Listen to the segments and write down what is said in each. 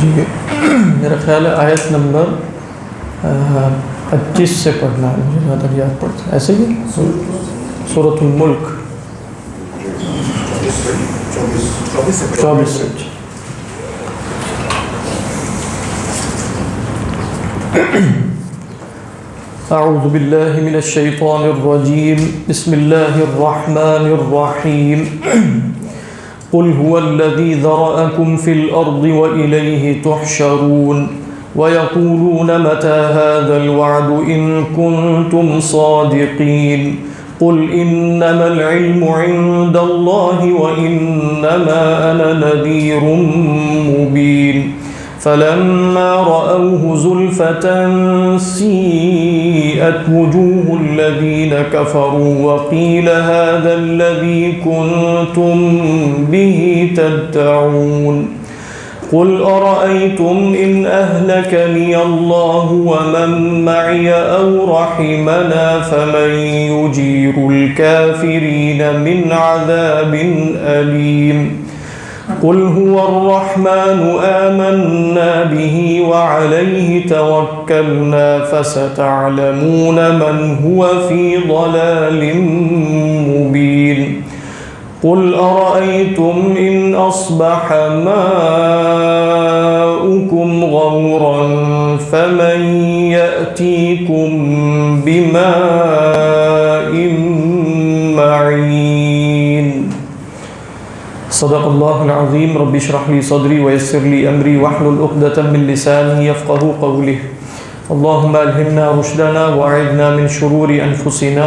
جی میرا خیال ہے آیت نمبر 25 سے پڑھنا ہے، مجھے زیادہ یاد پڑتا ہے ایسے ہی سورۃ الملک 24 سے۔ اعوذ باللہ من الشیطان الرجیم، بسم اللہ الرحمن الرحیم۔ قل هو الذي ذرأكم في الأرض وإليه تحشرون ويقولون متى هذا الوعد إن كنتم صادقين قل إنما العلم عند الله وإنما أنا نذير مبين فلما رأوه زلفة سيئت وجوه الذين كفروا وقيل هذا الذي كنتم به تدعون قل أرأيتم إن أهلكني الله ومن معي أو رحمنا فمن يجير الكافرين من عذاب أليم قل هو الرحمن آمنا به وعليه توكلنا فستعلمون من هو في ضلال مبين قل أرأيتم إن أصبح ماؤكم غورا فمن يأتيكم بماء معين صدق اللہ العظیم۔ رب اشرح لی صدری ویسر لی امری واحلل عقدۃ من لسانی یفقہوا قولی۔ اللہم الہمنا رشدنا واعذنا من شرور انفسنا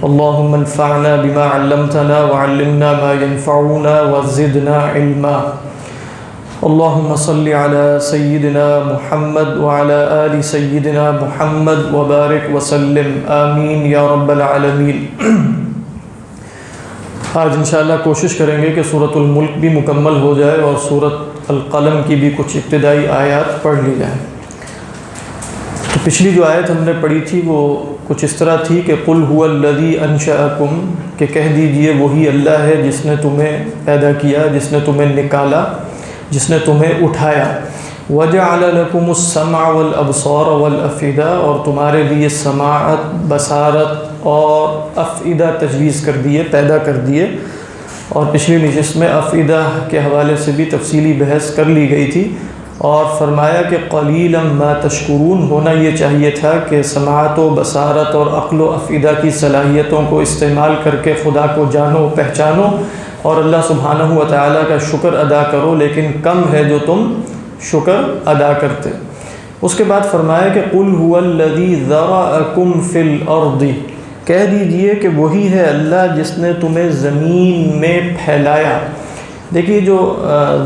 اللہم انفعنا بما علمتنا وعلمنا ما ينفعنا وزدنا علما۔ اللہم صل علی سیدنا محمد وعلی آل سیدنا محمد وبارک وسلم آمین یا رب العالمین۔ آج انشاءاللہ کوشش کریں گے کہ سورۃ الملک بھی مکمل ہو جائے اور سورۃ القلم کی بھی کچھ ابتدائی آیات پڑھ لی جائیں۔ تو پچھلی جو آیت ہم نے پڑھی تھی وہ کچھ اس طرح تھی کہ قل هو الذی انشأکم، کہ کہہ دیجئے وہی اللہ ہے جس نے تمہیں پیدا کیا، جس نے تمہیں نکالا، جس نے تمہیں اٹھایا۔ وجعل لکم السمع والابصار والافئدہ، اور تمہارے لیے سماعت، بصارت اور افئدہ تجویز کر دیے، پیدا کر دیے۔ اور پچھلی نشست میں افئدہ کے حوالے سے بھی تفصیلی بحث کر لی گئی تھی، اور فرمایا کہ قلیلا ما تشکرون، ہونا یہ چاہیے تھا کہ سماعت و بصارت اور عقل و افئدہ کی صلاحیتوں کو استعمال کر کے خدا کو جانو، پہچانو اور اللہ سبحانہ و تعالیٰ کا شکر ادا کرو، لیکن کم ہے جو تم شکر ادا کرتے۔ اس کے بعد فرمایا کہ قل هو الذی ذرأکم فی الارض، کہہ دیجئے کہ وہی ہے اللہ جس نے تمہیں زمین میں پھیلایا۔ دیکھیے جو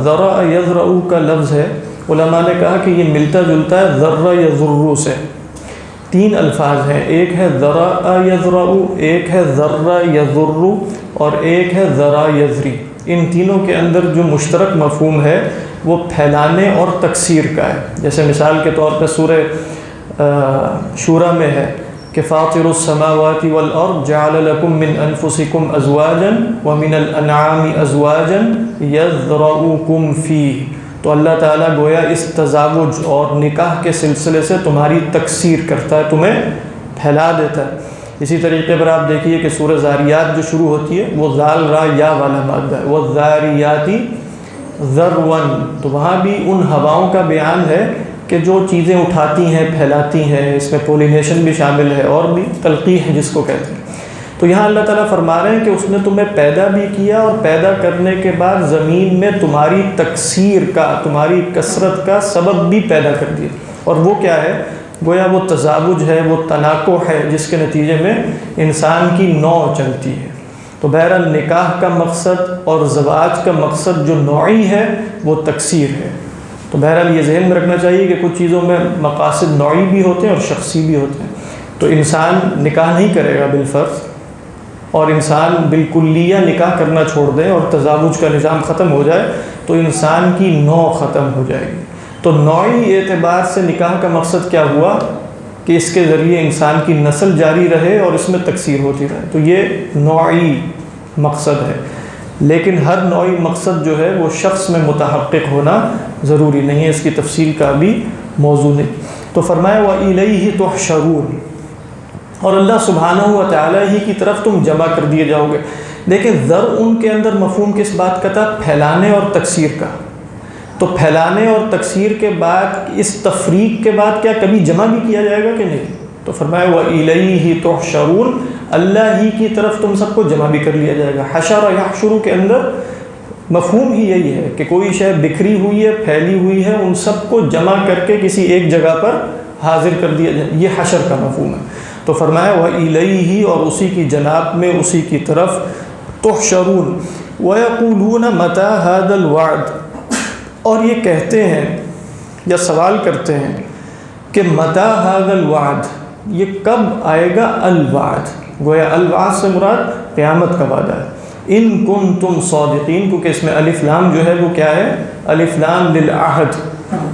ذرأ یذرأ کا لفظ ہے، علماء نے کہا کہ یہ ملتا جلتا ہے ذر یذر سے۔ تین الفاظ ہیں، ایک ہے ذرأ یذرأ، ایک ہے ذر یذر اور ایک ہے ذرا یذری۔ ان تینوں کے اندر جو مشترک مفہوم ہے وہ پھیلانے اور تکثیر کا ہے۔ جیسے مثال کے طور پہ سورہ شورى میں ہے کہ فاطر السماوات والارض جعل لكم من انفسكم ازواجا ومن الانعام ازواجا يذرؤكم فيه، تو اللہ تعالیٰ گویا اس تزاوج اور نکاح کے سلسلے سے تمہاری تکثیر کرتا ہے، تمہیں پھیلا دیتا ہے۔ اسی طریقے پر آپ دیکھیے کہ سورہ ذاریات جو شروع ہوتی ہے وہ ذال را یا والا مادہ ہے، والذاریات ذروا، تو وہاں بھی ان ہواؤں کا بیان ہے کہ جو چیزیں اٹھاتی ہیں، پھیلاتی ہیں، اس میں پولینیشن بھی شامل ہے اور بھی تلقیح جس کو کہتے ہیں۔ تو یہاں اللہ تعالیٰ فرما رہے ہیں کہ اس نے تمہیں پیدا بھی کیا اور پیدا کرنے کے بعد زمین میں تمہاری تکثیر کا، تمہاری کثرت کا سبب بھی پیدا کر دیا، اور وہ کیا ہے؟ گویا وہ تزاوج ہے، وہ تناکح ہے، جس کے نتیجے میں انسان کی نوع چلتی ہے۔ تو بہرحال نکاح کا مقصد اور زواج کا مقصد جو نوعی ہے وہ تکثیر ہے۔ تو بہرحال یہ ذہن میں رکھنا چاہیے کہ کچھ چیزوں میں مقاصد نوعی بھی ہوتے ہیں اور شخصی بھی ہوتے ہیں۔ تو انسان نکاح نہیں کرے گا بالفرض، اور انسان بالکلیہ نکاح کرنا چھوڑ دے اور تزاوج کا نظام ختم ہو جائے تو انسان کی نوع ختم ہو جائے گی۔ تو نوعی اعتبار سے نکاح کا مقصد کیا ہوا کہ اس کے ذریعے انسان کی نسل جاری رہے اور اس میں تکثیر ہوتی رہے، تو یہ نوعی مقصد ہے۔ لیکن ہر نوعی مقصد جو ہے وہ شخص میں متحقق ہونا ضروری نہیں ہے، اس کی تفصیل کا بھی موضوع ہے۔ تو فرمایا وَإِلَيْهِ تُحْشَرُونَ، اور اللہ سبحانہ و تعالیٰ ہی کی طرف تم جمع کر دیے جاؤ گے۔ دیکھیں ذر ان کے اندر مفہوم کس بات کا تھا؟ پھیلانے اور تکثیر کا۔ تو پھیلانے اور تکثیر کے بعد اس تفریق کے بعد کیا کبھی جمع بھی کیا جائے گا کہ نہیں؟ تو فرمایا وَإِلَيْهِ تُحْشَرُونَ، اللہ ہی کی طرف تم سب کو جمع بھی کر لیا جائے گا۔ حشر یحشر کے اندر مفہوم ہی یہی ہے کہ کوئی شے بکھری ہوئی ہے، پھیلی ہوئی ہے، ان سب کو جمع کر کے کسی ایک جگہ پر حاضر کر دیا جائے، یہ حشر کا مفہوم ہے۔ تو فرمایا وَإِلَيْهِ، اور اسی کی جناب میں، اسی کی طرف تحشرون۔ وَيَقُولُونَ مَتَى هَذَا الْوَعْدُ، اور یہ کہتے ہیں یا سوال کرتے ہیں کہ مَتَى هَذَا الْوَعْدُ، یہ کب آئے گا الوعد؟ گویا الوعد سے مراد قیامت کا وعدہ ہے۔ ان کنتم صادقین، کیونکہ اس میں الف لام جو ہے وہ کیا ہے؟ الف لام للعہد،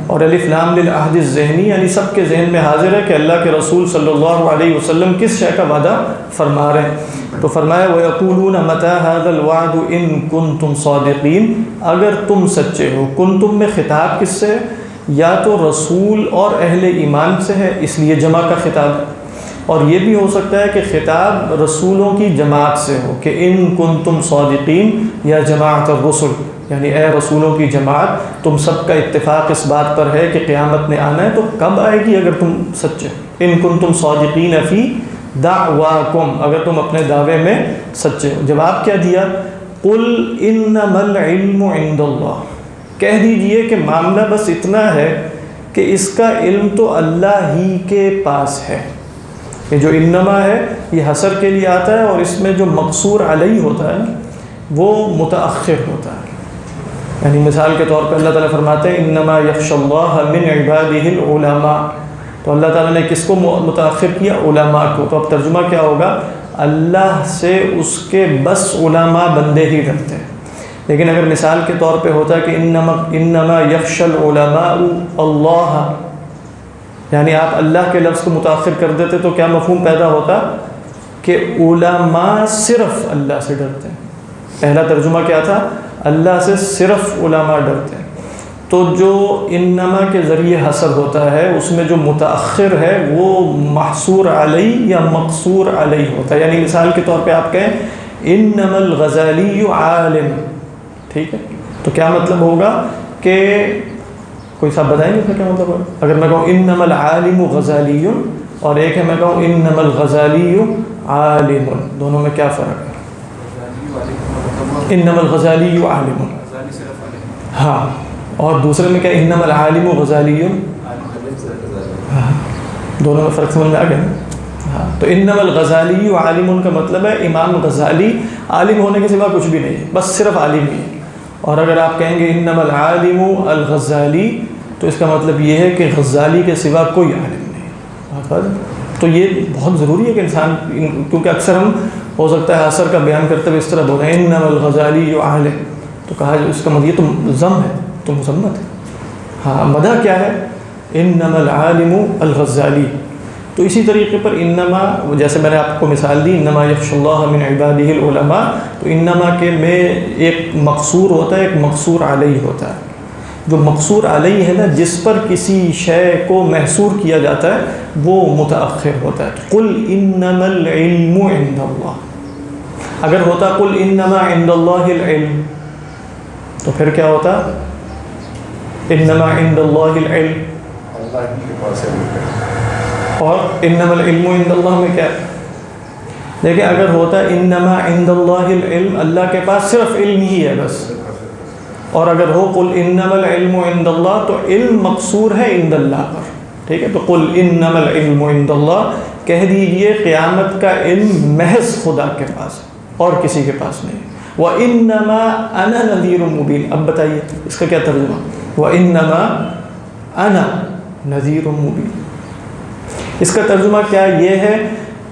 اور الف لام للعہد الذہنی، یعنی سب کے ذہن میں حاضر ہے کہ اللہ کے رسول صلی اللہ علیہ وسلم کس شے کا وعدہ فرما رہے ہیں۔ تو فرمایا وَيَقُولُونَ مَتَى هَذَا الْوَعْدُ إِن كُنتُمْ صَادِقِينَ، اگر تم سچے ہو۔ کنتم میں خطاب کس سے ہے؟ یا تو رسول اور اہل ایمان سے ہے، اس لیے جمع کا خطاب ہے، اور یہ بھی ہو سکتا ہے کہ خطاب رسولوں کی جماعت سے ہو کہ ان کنتم صادقین یا جماعت الرسل، یعنی اے رسولوں کی جماعت، تم سب کا اتفاق اس بات پر ہے کہ قیامت نے آنا ہے، تو کب آئے گی اگر تم سچے؟ ان کنتم صادقین فی دعواکم، اگر تم اپنے دعوے میں سچے ہو۔ جواب کیا دیا؟ قل انما العلم عند اللہ، کہہ دیجئے کہ معاملہ بس اتنا ہے کہ اس کا علم تو اللہ ہی کے پاس ہے۔ یہ جو انما ہے یہ حصر کے لیے آتا ہے، اور اس میں جو مقصور علیہ ہوتا ہے وہ متأخر ہوتا ہے۔ یعنی مثال کے طور پہ اللہ تعالیٰ فرماتے ہیں انما یخشى اللہ من عبادہ العلماء، تو اللہ تعالیٰ نے کس کو متأخر کیا؟ علماء کو۔ تو اب ترجمہ کیا ہوگا؟ اللہ سے اس کے بس علماء بندے ہی ڈرتے ہیں۔ لیکن اگر مثال کے طور پہ ہوتا ہے کہ انما یخشى العلماء اللہ، یعنی آپ اللہ کے لفظ کو متأخر کر دیتے تو کیا مفہوم پیدا ہوتا؟ کہ علماء صرف اللہ سے ڈرتے ہیں۔ پہلا ترجمہ کیا تھا؟ اللہ سے صرف علماء ڈرتے ہیں۔ تو جو انما کے ذریعے حصر ہوتا ہے اس میں جو متأخر ہے وہ محصور علیہ یا مقصور علیہ ہوتا ہے۔ یعنی مثال کے طور پہ آپ کہیں انما الغزالی عالم، ٹھیک ہے، تو کیا مطلب ہوگا کہ کوئی صاحب بتائیں گے اس کا کیا مطلب ہوگا؟ اگر میں کہوں انما العالم غزالی، اور ایک ہے میں کہوں انما الغزالی عالم، دونوں میں کیا فرق ہے؟ انما الغزالی عالم، ہاں، اور دوسرے میں کیا انما العالم غزالی، ہاں، دونوں میں فرق سمجھ میں آ گیا؟ ہاں، تو انما الغزالی عالم کا مطلب ہے امام غزالی عالم ہونے کے سوا کچھ بھی نہیں ہے، بس صرف عالم ہی ہے۔ اور اگر آپ کہیں گے انما العالم الغزالی تو اس کا مطلب یہ ہے کہ غزالی کے سوا کوئی عالم نہیں۔ تو یہ بہت ضروری ہے کہ انسان، کیونکہ اکثر ہم ہو سکتا ہے اثر کا بیان کرتے ہوئے اس طرح بول رہے ہیں انما الغزالی عالم، تو کہا اس کا مطلب یہ تو ضم ہے، تو مذمت ہے۔ ہاں، مدح کیا ہے؟ انما العالم الغزالی۔ تو اسی طریقے پر انما، جیسے میں نے آپ کو مثال دی انما یخشى اللہ من عبادہ العلماء، تو انما کے میں ایک مقصور ہوتا ہے، ایک مقصور علیہ ہوتا ہے۔ جو مقصور علیہ ہے نا، جس پر کسی شے کو محصور کیا جاتا ہے وہ متأخر ہوتا ہے۔ قل انما العلم عند اللہ، اگر ہوتا قل انما عند اللہ العلم تو پھر کیا ہوتا؟ انما عند اللہ العلم، اللہ کے پاس ہے، اور انما العلم عند اللہ میں کیا؟ دیکھیں اگر ہوتا انما عند اللہ العلم، اللہ کے پاس صرف علم ہی ہے بس، اور اگر ہو قل انما العلم عند اللہ تو علم مقصور ہے عند اللہ پر، ٹھیک ہے۔ تو قل انما العلم عند اللہ، کہہ دیجئے قیامت کا علم محض خدا کے پاس ہے اور کسی کے پاس نہیں۔ وَإِنَّمَا أَنَا نَذِيرٌ مُبِينٌ، اب بتائیے اس کا کیا ترجمہ؟ وَإِنَّمَا أَنَا نَذِيرٌ مُبِينٌ، اس کا ترجمہ کیا یہ ہے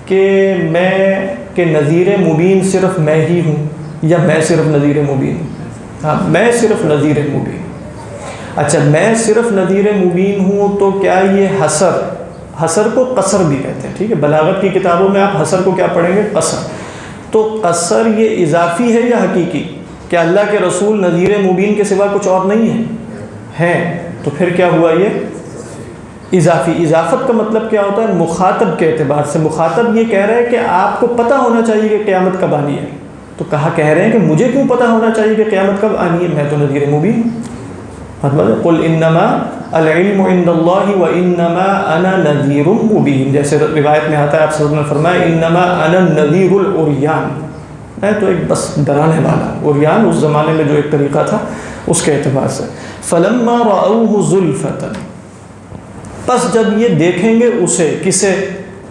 کہ نذیر مبین صرف میں ہی ہوں، یا میں صرف نذیر مبین ہوں؟ ہاں، میں صرف نذیر مبین۔ اچھا، میں صرف نذیر مبین ہوں تو کیا یہ حصر کو قصر بھی کہتے ہیں، ٹھیک ہے، بلاغت کی کتابوں میں آپ حصر کو کیا پڑھیں گے؟ قصر۔ تو قصر یہ اضافی ہے یا حقیقی؟ کہ اللہ کے رسول نذیر مبین کے سوا کچھ اور نہیں ہیں، تو پھر کیا ہوا یہ اضافی؟ اضافت کا مطلب کیا ہوتا ہے؟ مخاطب کے اعتبار سے مخاطب یہ کہہ رہے ہیں کہ آپ کو پتہ ہونا چاہیے کہ قیامت کب آنی ہے، تو کہہ رہے ہیں کہ مجھے کیوں پتہ ہونا چاہیے کہ قیامت کب آنی ہے، میں تو نذیر مبین مطلب قل انما العلم عند اللہ وانما انا نذیر مبین، جیسے روایت میں آتا ہے آپ صلی اللہ علیہ وسلم نے فرمایا انما انا النذیر العریان، میں تو ایک بس ڈرانے والا، عریان اس زمانے میں جو ایک طریقہ تھا اس کے اعتبار سے۔ فلما رأوه زلفۃ، پس جب یہ دیکھیں گے اسے، کسے؟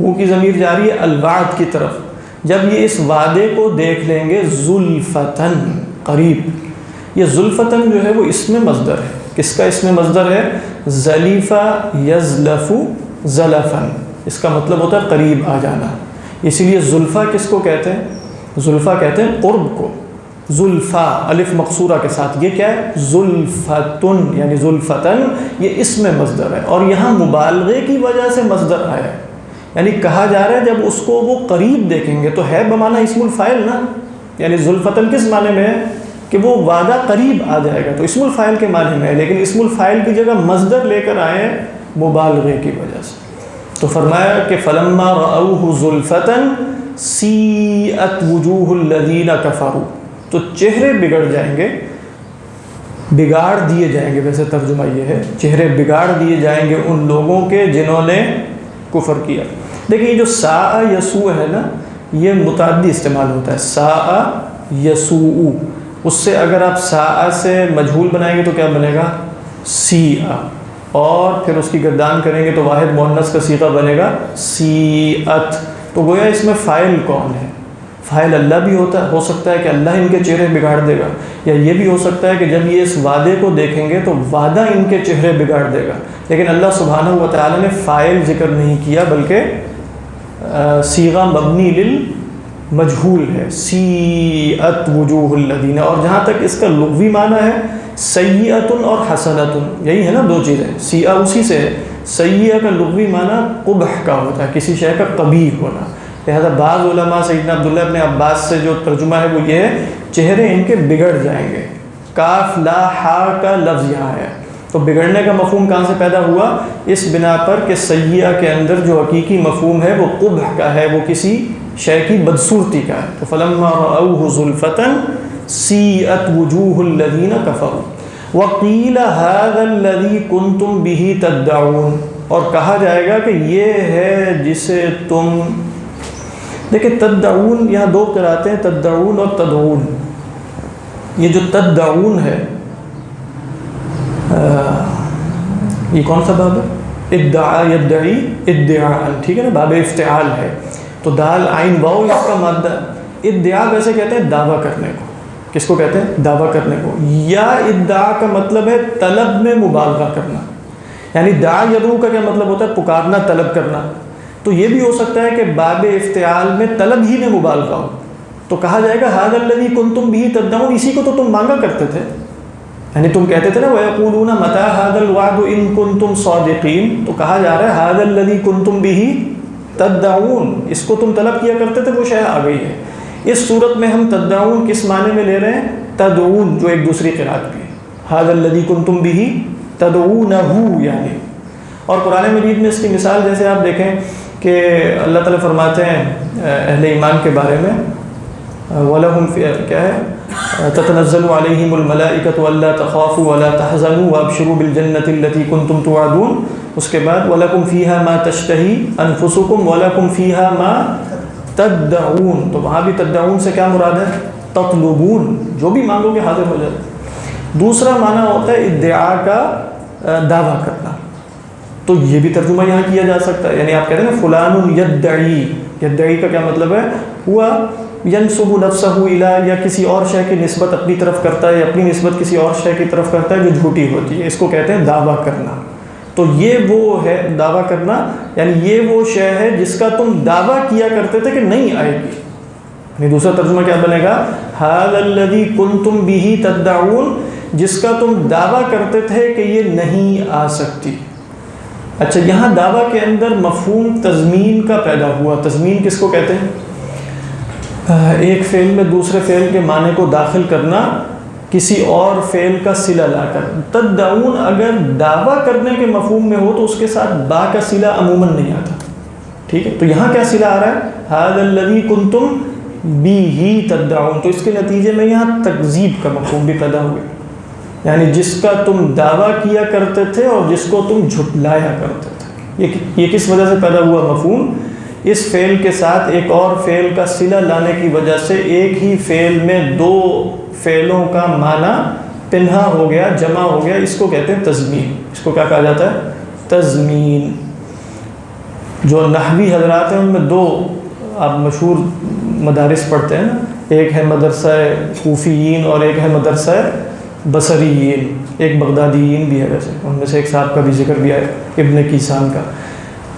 ہو کی ضمیر جاری ہے الوعد کی طرف، جب یہ اس وعدے کو دیکھ لیں گے، زلفتن قریب، یہ زلفتن جو ہے وہ اسم مصدر ہے، کس کا اسم مصدر ہے؟ زلیفہ یزلف زلفن، اس کا مطلب ہوتا ہے قریب آ جانا، اسی لیے زلفہ کس کو کہتے ہیں؟ زلفہ کہتے ہیں قرب کو، زلفہ الف مقصورہ کے ساتھ، یہ کیا ہے؟ زلفتن، یعنی زلفتن یہ اسم مصدر ہے، اور یہاں مبالغے کی وجہ سے مصدر آیا ہے، یعنی کہا جا رہا ہے جب اس کو وہ قریب دیکھیں گے، تو ہے بمعنی اسم الفاعل نا، یعنی زلفتن کس معنی میں ہے؟ کہ وہ وعدہ قریب آ جائے گا، تو اسم الفاعل کے معنی میں ہے، لیکن اسم الفاعل کی جگہ مصدر لے کر آئے ہیں مبالغے کی وجہ سے، تو فرمایا کہ فلما رأوه زلفتن سیئت وجوہ الذین کفروا، تو چہرے بگڑ جائیں گے، بگاڑ دیے جائیں گے، ویسے ترجمہ یہ ہے چہرے بگاڑ دیے جائیں گے ان لوگوں کے جنہوں نے کفر کیا۔ دیکھیں یہ جو ساء یسوء ہے نا، یہ متعدی استعمال ہوتا ہے، ساء یسوء، اس سے اگر آپ ساء سے مجہول بنائیں گے تو کیا بنے گا؟ سیء، اور پھر اس کی گردان کریں گے تو واحد مؤنث کا صیغہ بنے گا سیئت، تو گویا اس میں فاعل کون ہے؟ فاعل اللہ بھی ہو سکتا ہے کہ اللہ ان کے چہرے بگاڑ دے گا، یا یہ بھی ہو سکتا ہے کہ جب یہ اس وعدے کو دیکھیں گے تو وعدہ ان کے چہرے بگاڑ دے گا، لیکن اللہ سبحانہ و تعالی نے فاعل ذکر نہیں کیا، بلکہ صیغہ مبنی للمجہول ہے، سیئت وجوہ الذین، اور جہاں تک اس کا لغوی معنی ہے سیئۃ اور حسنۃ، یہی ہے نا دو چیزیں، سیئہ اسی سے ہے، سیئہ کا لغوی معنی قبح کا ہوتا ہے، کسی شے کا قبیح ہونا، لہذا بعض علماء سیدنا عبداللہ ابن عباس سے جو ترجمہ ہے وہ یہ ہے چہرے ان کے بگڑ جائیں گے، کاف لا ہا کا لفظ یہاں ہے، تو بگڑنے کا مفہوم کہاں سے پیدا ہوا؟ اس بنا پر کہ سیئہ کے اندر جو حقیقی مفہوم ہے وہ قبح کا ہے، وہ کسی شے کی بدصورتی کا ہے، تو فلما رأوه زلفتن سیئت وجوہ الذین کفروا وقیل ھذا الذی کنتم بہ تدعون، اور کہا جائے گا کہ یہ ہے جسے تم، دیکھیں تدعون یہاں دو قرأتیں ہیں، تدعون اور تدعون، یہ جو تدعون ہے یہ کون سا باب ہے؟ ادعا یدعی ادعاء، ٹھیک ہے نا، باب افتعال ہے، تو دال عین واو اس کا مادہ، ادعا ویسے کہتے ہیں دعویٰ کرنے کو، کس کو کہتے ہیں؟ دعویٰ کرنے کو، یا ادعا کا مطلب ہے طلب میں مبالغہ کرنا، یعنی دعا یدعو کا کیا مطلب ہوتا ہے؟ پکارنا، طلب کرنا، تو یہ بھی ہو سکتا ہے کہ باب افتعال میں طلب ہی میں مبالغہ ہو، تو کہا جائے گا ھذا الذی کنتم بہ تدعون، اسی کو تو تم مانگا کرتے تھے، یعنی تم کہتے تھے نا وَيَقُولُونَ مَتَى هَذَا الْوَعْدُ إِن كُنتُمْ صَادِقِينَ، تو کہا جا رہا ہے ھذا الذی کنتم بہ تدعون، اس کو تم طلب کیا کرتے تھے، وہ شے آ گئی ہے۔ اس صورت میں ہم تدعون کس معنی میں لے رہے ہیں؟ تدعون، جو ایک دوسری قرأت بھی ہے، ھذا الذی کنتم بہ تدعونہ، یعنی، اور قرآن مجید میں اس کی مثال جیسے آپ دیکھیں کہ اللہ تعالیٰ فرماتے ہیں اہل ایمان کے بارے میں، وَلَهُمْ فِي، کیا ہے؟ تَتَنَزَّلُ عَلَيْهِمُ الْمَلَائِكَةُ أَلَّا تَخَافُوا وَلَا تَحْزَنُوا وَأَبْشِرُوا بِالْجَنَّةِ الَّتِي كُنْتُمْ تُوعَدُونَ، اس کے بعد وَلَكُمْ فِيهَا مَا تَشْتَهِي أَنفُسُكُمْ وَلَكُمْ فِيهَا مَا تَدَّعُونَ، تو وہاں بھی تدعون سے کیا مراد ہے؟ تطلبون، جو بھی مانگو گے حاضر ہو جائے۔ دوسرا معنی ہوتا ہے ادعا کا دعویٰ کرنا، تو یہ بھی ترجمہ یہاں کیا جا سکتا ہے، یعنی آپ کہتے ہیں نا فلان یدعی، یدعی کا کیا مطلب ہے؟ ہوا ینسب نفسہ الی، یا کسی اور شے کی نسبت اپنی طرف کرتا ہے، یا اپنی نسبت کسی اور شے کی طرف کرتا ہے جو جھوٹی ہوتی ہے، اس کو کہتے ہیں دعویٰ کرنا، تو یہ وہ ہے دعویٰ کرنا، یعنی یہ وہ شے ہے جس کا تم دعویٰ کیا کرتے تھے کہ نہیں آئے گی، یعنی دوسرا ترجمہ کیا بنے گا؟ ھذا الذی کنتم بہ تدعون، جس کا تم دعویٰ کرتے تھے کہ یہ نہیں آ سکتی۔ اچھا، یہاں دعویٰ کے اندر مفہوم تضمین کا پیدا ہوا، تضمین کس کو کہتے ہیں؟ ایک فعل میں دوسرے فعل کے معنی کو داخل کرنا کسی اور فعل کا صلہ لا کر. تدعون اگر دعویٰ کرنے کے مفہوم میں ہو تو اس کے ساتھ با کا صلہ عموماً نہیں آتا. ٹھیک ہے, تو یہاں کیا صلہ آ رہا ہے؟ ھذا الذی کنتم بہ تدعون, تو اس کے نتیجے میں یہاں تکذیب کا مفہوم بھی پیدا ہو گیا, یعنی جس کا تم دعویٰ کیا کرتے تھے اور جس کو تم جھٹلایا کرتے تھے. یہ کس وجہ سے پیدا ہوا مفہوم؟ اس فعل کے ساتھ ایک اور فعل کا صلہ لانے کی وجہ سے ایک ہی فعل میں دو فعلوں کا معنی پنہا ہو گیا, جمع ہو گیا. اس کو کہتے ہیں تضمین. اس کو کیا کہا جاتا ہے؟ تضمین. جو نحوی حضرات ہیں ان میں دو آپ مشہور مدارس پڑھتے ہیں نا, ایک ہے مدرسہ کوفیین اور ایک ہے مدرسہ بصریین. ایک بغدادیین بھی ہے, ویسے ان میں سے ایک صاحب کا بھی ذکر بھی ہے, ابن کیسان کا.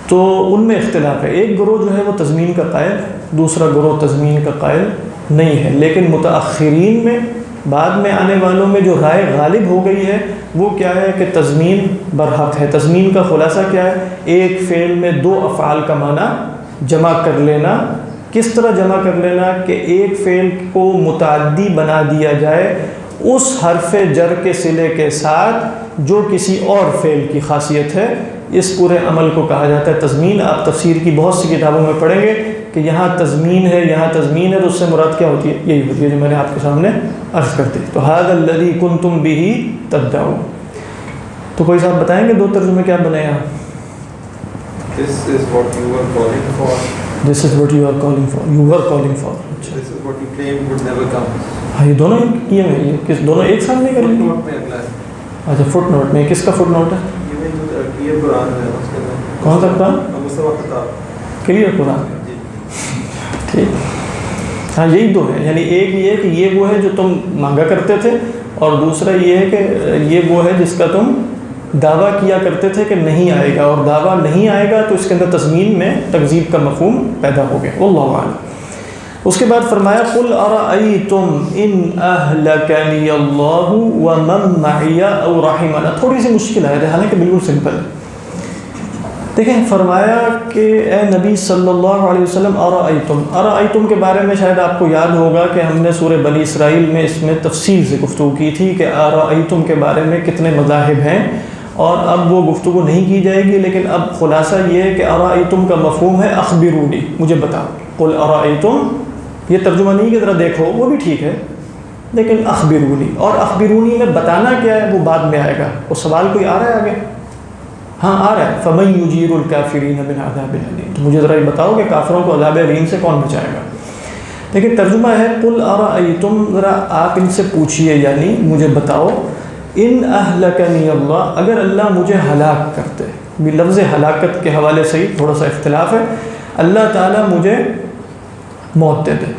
تو ان میں اختلاف ہے. ایک گروہ جو ہے وہ تضمین کا قائل, دوسرا گروہ تضمین کا قائل نہیں ہے. لیکن متأخرین میں, بعد میں آنے والوں میں جو رائے غالب ہو گئی ہے وہ کیا ہے کہ تضمین برحق ہے. تضمین کا خلاصہ کیا ہے؟ ایک فعل میں دو افعال کا معنی جمع کر لینا. کس طرح جمع کر لینا کہ ایک فعل کو متعدی بنا دیا جائے اس حرف جر کے صلے کے ساتھ جو کسی اور فعل کی خاصیت ہے. اس پورے عمل کو کہا جاتا ہے تضمین. آپ تفسیر کی بہت سی کتابوں میں پڑھیں گے کہ یہاں تضمین ہے, یہاں تضمین ہے, تو اس سے مراد کیا ہوتی ہے؟ یہی ہوتی ہے جو میں نے آپ کے سامنے عرض کر دی. تو ھذا الذی کنتم بہ تدعون. تو کوئی صاحب بتائیں گے دو ترجمے کیا بنے یہاں؟ This is what you were calling for. This is what you are calling for. You were calling for. This is what you claimed would never come. ہاں, یہ دونوں کیے ہیں, یہ کس دونوں ایک ساتھ نہیں کر لیں؟ Footnote میں اگلا ہے. اچھا, فٹ نوٹ میں. کس کا فٹ نوٹ ہے؟ یہ قرآن ہے اس کے اندر. کون سا قرآن؟ مصطفیٰ خطاب. کلیئر قرآن. ٹھیک. ہاں, یہی دو ہیں. یعنی ایک یہ ہے کہ یہ وہ ہے جو تم مانگا کرتے تھے, اور دوسرا یہ ہے کہ یہ وہ ہے جس کا تم دعویٰ کیا کرتے تھے کہ نہیں آئے گا, اور دعویٰ نہیں آئے گا تو اس کے اندر تضمین میں تکذیب کا مفہوم پیدا ہو گیا. واللہ اعلم. اس کے بعد فرمایا قل ارأیتم ان اہلکنی اللہ ومن معی او رحمنا. تھوڑی سی مشکل ہے, حالانکہ بالکل سمپل. دیکھیں, فرمایا کہ اے نبی صلی اللہ علیہ وسلم ارأیتم. ارأیتم کے بارے میں شاید آپ کو یاد ہوگا کہ ہم نے سورہ بنی اسرائیل میں اس میں تفصیل سے گفتگو کی تھی کہ ارأیتم کے بارے میں کتنے مذاہب ہیں, اور اب وہ گفتگو نہیں کی جائے گی. لیکن اب خلاصہ یہ ہے کہ ارأیتم کا مفہوم ہے اخبرونی, مجھے بتاؤ. قل ارأیتم, یہ ترجمہ نہیں کہ ذرا دیکھو, وہ بھی ٹھیک ہے, لیکن اخبرونی. اور اخبرونی میں بتانا کیا ہے وہ بعد میں آئے گا. وہ سوال کوئی آ رہا ہے آگے؟ ہاں آ رہا ہے. فمن یجیر الکافرین من عذاب الیم. تو مجھے ذرا یہ بتاؤ کہ کافروں کو عذاب علیم سے کون بچائے گا. لیکن ترجمہ ہے قل ارأیتم, ذرا آپ ان سے پوچھئے, یعنی مجھے بتاؤ, ان اہلکنی اللہ, اگر اللہ مجھے ہلاک کرتے. بھی لفظ ہلاکت کے حوالے سے ہی تھوڑا سا اختلاف ہے. اللہ تعالیٰ مجھے موت دے دے,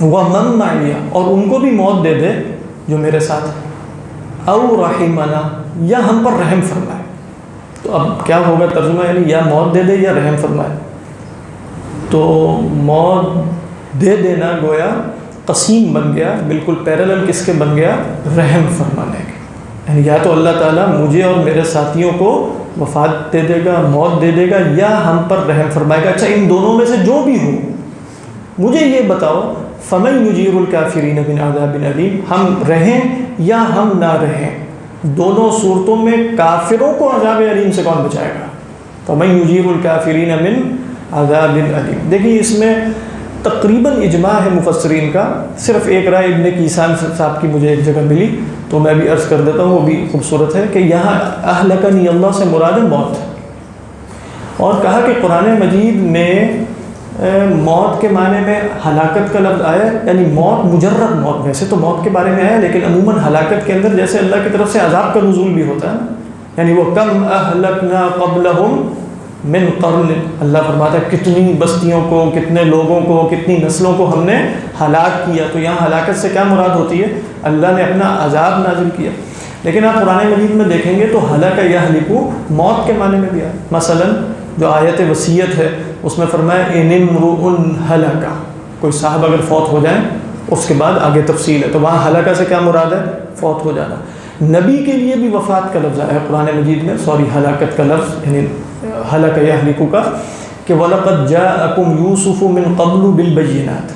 ومن معی, اور ان کو بھی موت دے دے جو میرے ساتھ, او رحمنا, یا ہم پر رحم فرمائے. تو اب کیا ہوگا ترجمہ, یعنی یا موت دے دے یا رحم فرمائے. تو موت دے دینا گویا قسیم بن گیا, بالکل پیرالل کس کے بن گیا؟ رحم فرمانے کے. یعنی یا تو اللہ تعالیٰ مجھے اور میرے ساتھیوں کو وفات دے دے گا, موت دے دے گا, یا ہم پر رحم فرمائے گا. اچھا, ان دونوں میں سے جو بھی ہو مجھے یہ بتاؤ, فمن یجیر الکافرین من عذاب علیم, ہم رہیں یا ہم نہ رہیں, دونوں صورتوں میں کافروں کو عذاب علیم سے کون بچائے گا؟ فمن یجیر الکافرین من عذاب علیم. دیکھیے, اس میں تقریباً اجماع ہے مفسرین کا. صرف ایک رائے ابن کیسان صاحب کی مجھے ایک جگہ ملی, تو میں بھی عرض کر دیتا ہوں, وہ بھی خوبصورت ہے, کہ یہاں اہلکنی اللہ سے مراد ہے موت. اور کہا کہ قرآن مجید میں موت کے معنی میں ہلاکت کا لفظ آیا, یعنی موت مجرد موت. ویسے تو موت کے بارے میں آیا, لیکن عموماً ہلاکت کے اندر جیسے اللہ کی طرف سے عذاب کا نزول بھی ہوتا ہے, یعنی وہ کم اہلکنا قبلہم من قرن. اللہ فرماتا ہے کتنی بستیوں کو, کتنے لوگوں کو, کتنی نسلوں کو ہم نے ہلاک کیا. تو یہاں ہلاکت سے کیا مراد ہوتی ہے؟ اللہ نے اپنا عذاب نازل کیا. لیکن آپ قرآن مجید میں دیکھیں گے تو ہلاک یہلکو موت کے معنی میں بھی آیا. مثلا جو آیت وصیت ہے اس میں فرمایا ان امرؤ ہلک, کوئی صاحب اگر فوت ہو جائیں, اس کے بعد آگے تفصیل ہے. تو وہاں ہلاکہ سے کیا مراد ہے؟ فوت ہو جانا. نبی کے لیے بھی وفات کا لفظ آیا ہے قرآن مجید میں, ہلاکت کا لفظ, یعنی ہلک یہلکو کا, کہ وَلَقَدْ جَاءَكُمْ يُوسُفُ مِنْ قَبْلُ بِالْبَيِّنَاتِ.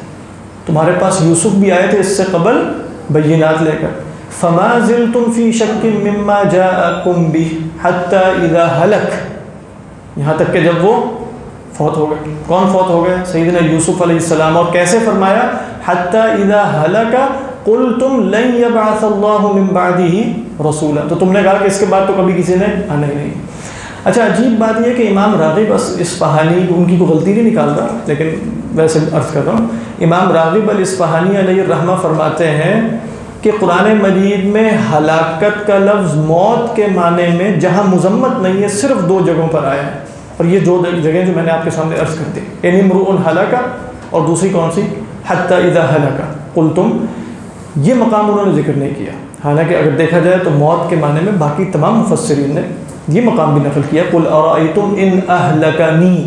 تمہارے پاس یوسف بھی آئے تھے اس سے قبل بینات لے کر. فما زلتم فی شک مما جاءکم بہ حتی اذا ہلک، یہاں تک کہ جب وہ فوت ہو گئے. کون فوت ہو گئے؟ سیدنا یوسف علیہ السلام. اور کیسے فرمایا؟ حتی اذا ہلک قلتم لن یبعث اللہ من بعدہ رسولا، تو تم نے کہا کہ اس کے بعد تو کبھی کسی نے آنا ہی نہیں. اچھا عجیب بات یہ کہ امام راغب اصفہانی، ان کی کوئی غلطی نہیں نکال رہا لیکن ویسے عرض کر رہا ہوں، امام راغب الاصفہانی علیہ الرحمہ فرماتے ہیں کہ قرآن مجید میں ہلاکت کا لفظ موت کے معنی میں جہاں مذمت نہیں ہے صرف 2 جگہوں پر آیا ہے، اور یہ 2 جگہیں جو میں نے آپ کے سامنے عرض کر دی، ان امرؤ ہلک اور دوسری کون سی؟ حتی اذا ہلک قلتم. یہ مقام انہوں نے ذکر نہیں کیا، حالانکہ اگر دیکھا جائے تو موت کے معنی میں باقی تمام مفسرین نے یہ مقام بھی نقل کیا. قل ارأیتم ان اہلکنی،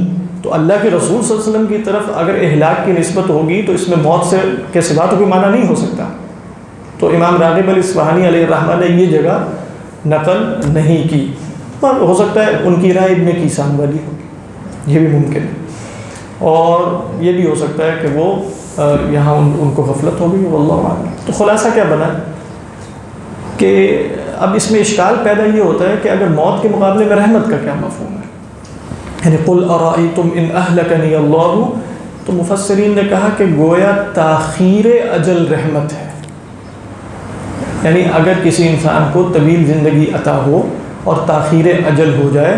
تو اللہ کے رسول صلی اللہ علیہ وسلم کی طرف اگر اہلاک کی نسبت ہوگی تو اس میں موت سے کے سوا تو کوئی معنی نہیں ہو سکتا. تو امام راغب الاصفہانی علیہ الرحمہ نے یہ جگہ نقل نہیں کی، اور ہو سکتا ہے ان کی رائے ابن کیسان والی ہوگی، یہ بھی ممکن ہے. اور یہ بھی ہو سکتا ہے کہ وہ یہاں ان کو غفلت ہو گئی، واللہ اعلم. تو خلاصہ کیا بنا کہ اب اس میں اشکال پیدا یہ ہوتا ہے کہ اگر موت کے مقابلے میں رحمت کا کیا مفہوم ہے؟ یعنی قل ارأیتم ان اہلکنی اللہ، تو مفسرین نے کہا کہ گویا تاخیر اجل رحمت ہے. یعنی اگر کسی انسان کو طویل زندگی عطا ہو اور تاخیر اجل ہو جائے،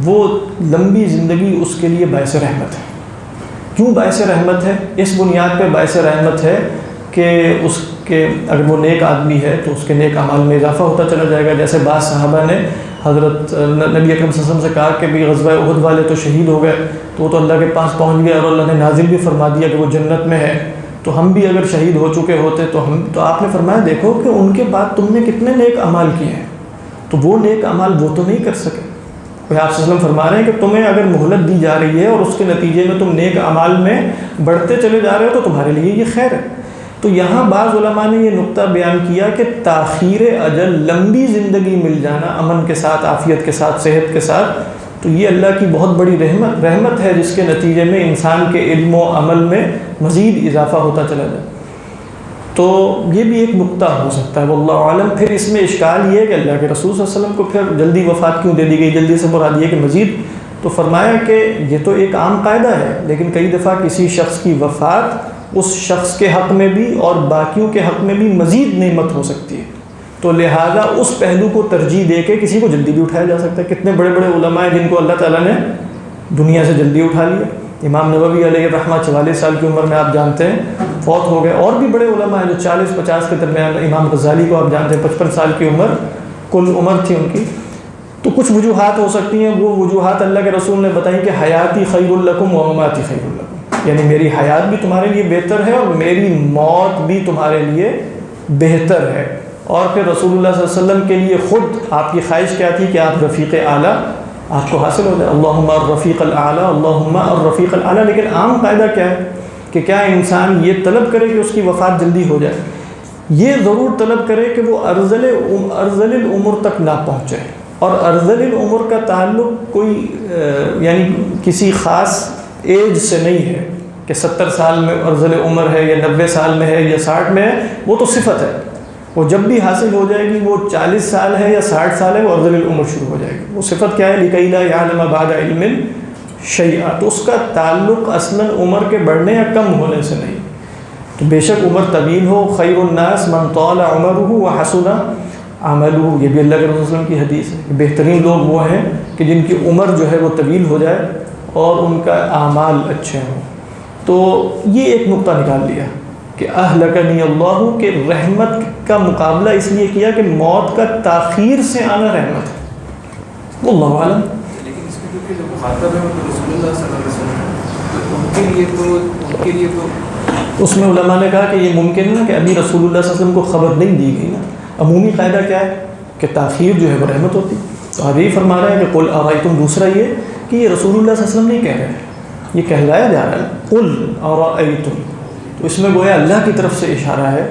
وہ لمبی زندگی اس کے لیے باعث رحمت ہے. کیوں باعث رحمت ہے؟ اس بنیاد پہ باعث رحمت ہے کہ اس کے اگر وہ نیک آدمی ہے تو اس کے نیک اعمال میں اضافہ ہوتا چلا جائے گا. جیسے بعض صحابہ نے حضرت نبی اکرم صلی اللہ علیہ وسلم سے کہا کہ بھی غزوہ احد والے تو شہید ہو گئے، تو وہ تو اللہ کے پاس پہنچ گئے اور اللہ نے نازل بھی فرما دیا کہ وہ جنت میں ہے، تو ہم بھی اگر شہید ہو چکے ہوتے تو آپ نے فرمایا دیکھو کہ ان کے بعد تم نے کتنے نیک اعمال کیے ہیں، تو وہ نیک اعمال وہ تو نہیں کر سکے. آپ صلی اللہ علیہ وسلم فرما رہے ہیں کہ تمہیں اگر مہلت دی جا رہی ہے اور اس کے نتیجے میں تم نیک اعمال میں بڑھتے چلے جا رہے ہو تو تمہارے لیے یہ خیر ہے. تو یہاں بعض علماء نے یہ نقطہ بیان کیا کہ تاخیر اجل، لمبی زندگی مل جانا امن کے ساتھ، عافیت کے ساتھ، صحت کے ساتھ، تو یہ اللہ کی بہت بڑی رحمت ہے، جس کے نتیجے میں انسان کے علم و عمل میں مزید اضافہ ہوتا چلا جائے. تو یہ بھی ایک نقطہ ہو سکتا ہے، واللہ عالم. پھر اس میں اشکال یہ ہے کہ اللہ کے رسول صلی اللہ علیہ وسلم کو پھر جلدی وفات کیوں دے دی گئی؟ جلدی سے مراد یہ کہ مزید، تو فرمایا کہ یہ تو ایک عام قاعدہ ہے، لیکن کئی دفعہ کسی شخص کی وفات اس شخص کے حق میں بھی اور باقیوں کے حق میں بھی مزید نعمت ہو سکتی ہے، تو لہٰذا اس پہلو کو ترجیح دے کے کسی کو جلدی بھی اٹھایا جا سکتا ہے. کتنے بڑے بڑے علماء ہیں جن کو اللہ تعالیٰ نے دنیا سے جلدی اٹھا لیا. امام نووی علیہ الرحمہ 44 سال کی عمر میں آپ جانتے ہیں فوت ہو گئے. اور بھی بڑے علماء ہیں جو 40-50 کے درمیان، امام غزالی کو آپ جانتے ہیں 55 سال کی عمر کل عمر تھی ان کی. تو کچھ وجوہات ہو سکتی ہیں، وہ وجوہات اللہ کے رسول نے بتائیں کہ حیاتی خیر لکم و مماتی خیر لکم، یعنی میری حیات بھی تمہارے لیے بہتر ہے اور میری موت بھی تمہارے لیے بہتر ہے. اور پھر رسول اللہ صلی اللہ علیہ وسلم کے لیے خود آپ کی خواہش کیا تھی کہ آپ رفیق اعلیٰ آپ کو حاصل ہو جائے، اللہم الرفیق الاعلیٰ، اللہم الرفیق الاعلیٰ. لیکن عام قاعدہ کیا ہے کہ کیا انسان یہ طلب کرے کہ اس کی وفات جلدی ہو جائے؟ یہ ضرور طلب کرے کہ وہ ارذل العمر تک نہ پہنچے. اور ارذل العمر کا تعلق کوئی یعنی کسی خاص ایج سے نہیں ہے کہ 70 سال میں ارذل عمر ہے یا 90 سال میں ہے یا 60 میں ہے. وہ تو صفت ہے، وہ جب بھی حاصل ہو جائے گی، وہ 40 سال ہے یا 60 سال ہے، وہ ارذل العمر شروع ہو جائے گی. وہ صفت کیا ہے؟ لِكَيْ لَا يَعْلَمَ بَعْدَ عِلْمٍ شَيْئًا. تو اس کا تعلق اصلاً عمر کے بڑھنے یا کم ہونے سے نہیں. تو بے شک عمر طویل ہو، خیر الناس من طال عمرہ وحسن عملہ، یہ بھی اللہ کے رسول صلی اللہ علیہ وسلم کی حدیث ہے کہ بہترین لوگ وہ ہیں کہ جن کی عمر جو ہے وہ طویل ہو جائے اور ان کا اعمال اچھے ہوں. تو یہ ایک نقطہ نکال لیا کہ اہلکنی اللہ کے رحمت کا مقابلہ اس لیے کیا کہ موت کا تاخیر سے آنا رحمت ہے. واللہ عالم. لیکن اس میں کیونکہ جو مخاطب ہے وہ تو رسول اللہ صلی اللہ علیہ وسلم ہے، تو ان کے لیے تو اس میں علماء نے کہا کہ یہ ممکن ہے کہ ابھی رسول اللہ صلی اللہ علیہ وسلم کو خبر نہیں دی گئی نا. عمومی قاعدہ کیا ہے کہ تاخیر جو ہے وہ رحمت ہوتی. تو اب یہی فرما رہے ہیں کہ قل ارأیتم، دوسرا یہ کہ یہ رسول اللہ صلی اللہ علیہ وسلم نہیں کہہ رہے ہیں، یہ کہلایا جا رہا ہے قل ارأیتم. تو اس میں گویا اللہ کی طرف سے اشارہ ہے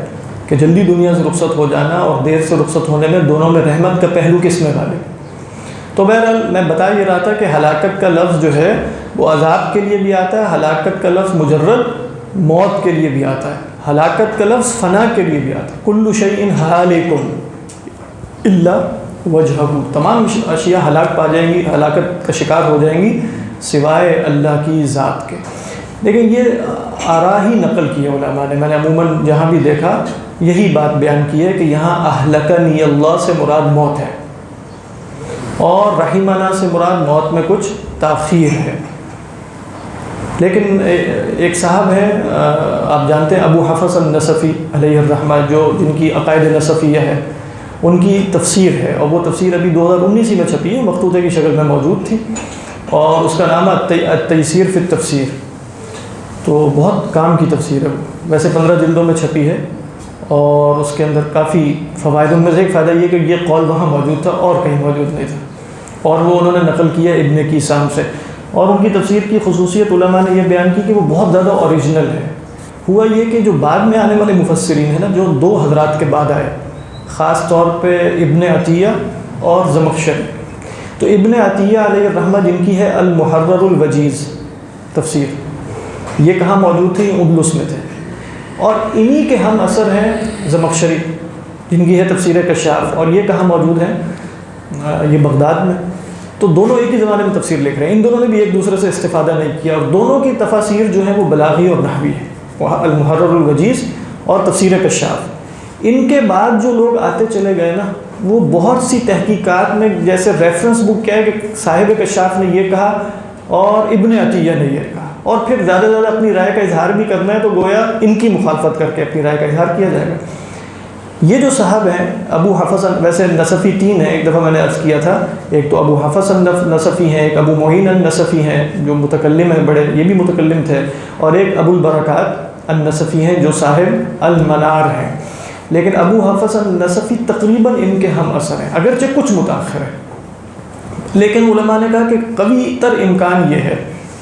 کہ جلدی دنیا سے رخصت ہو جانا اور دیر سے رخصت ہونے میں دونوں میں رحمت کا پہلو کس میں غالب. تو بہرحال میں بتا یہ رہا تھا کہ ہلاکت کا لفظ جو ہے وہ عذاب کے لیے بھی آتا ہے. ہلاکت کا لفظ مجرد موت کے لیے بھی آتا ہے، ہلاکت کا لفظ فنا کے لیے بھی آتا ہے، کل شیء ہالک الا وجہہ، تمام اشیاء ہلاک پا جائیں گی، ہلاکت کا شکار ہو جائیں گی سوائے اللہ کی ذات کے۔ لیکن یہ آراء ہی نقل کی ہے علماء نے، میں نے عموماً جہاں بھی دیکھا یہی بات بیان کی ہے کہ یہاں اہلکنی اللہ سے مراد موت ہے، اور رحمنا سے مراد موت میں کچھ تاخیر ہے۔ لیکن ایک صاحب ہیں، آپ جانتے ہیں ابو حفص النصفی علیہ الرحمہ، جن کی عقائد نصفیہ ہے، ان کی تفسیر ہے، اور وہ تفسیر ابھی 2019 میں چھپی ہے، مخطوطے کی شکل میں موجود تھی، اور اس کا نام ہے التیسیر فی التفسیر۔ تو بہت کام کی تفسیر ہے، ویسے 15 جلدوں میں چھپی ہے، اور اس کے اندر کافی فوائد۔ ان میں سے ایک فائدہ یہ کہ یہ قول وہاں موجود تھا اور کہیں موجود نہیں تھا، اور وہ انہوں نے نقل کیا ابن کیسان سے۔ اور ان کی تفسیر کی خصوصیت علماء نے یہ بیان کی کہ وہ بہت زیادہ اوریجنل ہے۔ ہوا یہ کہ جو بعد میں آنے والے مفسرین ہیں نا، جو 2 حضرات کے بعد آئے، خاص طور پہ ابن عطیہ اور زمخشری، تو ابن عطیہ علیہ الرحمہ جن کی ہے المحرر الوجیز تفسیر، یہ کہاں موجود تھی؟ اندلس میں تھے، اور انہی کے ہم اثر ہیں زمخشری جن کی ہے تفسیر کشاف، اور یہ کہاں موجود ہیں؟ یہ بغداد میں۔ تو دونوں ایک ہی زمانے میں تفسیر لکھ رہے ہیں، ان دونوں نے بھی ایک دوسرے سے استفادہ نہیں کیا، اور دونوں کی تفاسیر جو ہیں وہ بلاغی اور نحوی ہے، المحرر الوجیز اور تفسیر کشاف۔ ان کے بعد جو لوگ آتے چلے گئے نا، وہ بہت سی تحقیقات میں، جیسے ریفرنس بک کیا ہے کہ صاحب کشاف نے یہ کہا اور ابن عطیہ نے یہ کہا، اور پھر زیادہ سے زیادہ اپنی رائے کا اظہار بھی کرنا ہے تو گویا ان کی مخالفت کر کے اپنی رائے کا اظہار کیا جائے گا۔ یہ جو صاحب ہیں ابو حفص، ویسے نصفی 3 ہیں، ایک دفعہ میں نے عرض کیا تھا، ایک تو ابو حفص نصفی ہیں، ایک ابو معین النصفی ہیں جو متکلم ہیں بڑے، یہ بھی متکلم تھے، اور ایک ابو البرکات النصفی ہیں جو صاحب المنار ہیں۔ لیکن ابو حفص النصفی تقریباً ان کے ہم اثر ہیں، اگرچہ کچھ متاخر ہیں، لیکن علماء نے کہا کہ قوی تر امکان یہ ہے،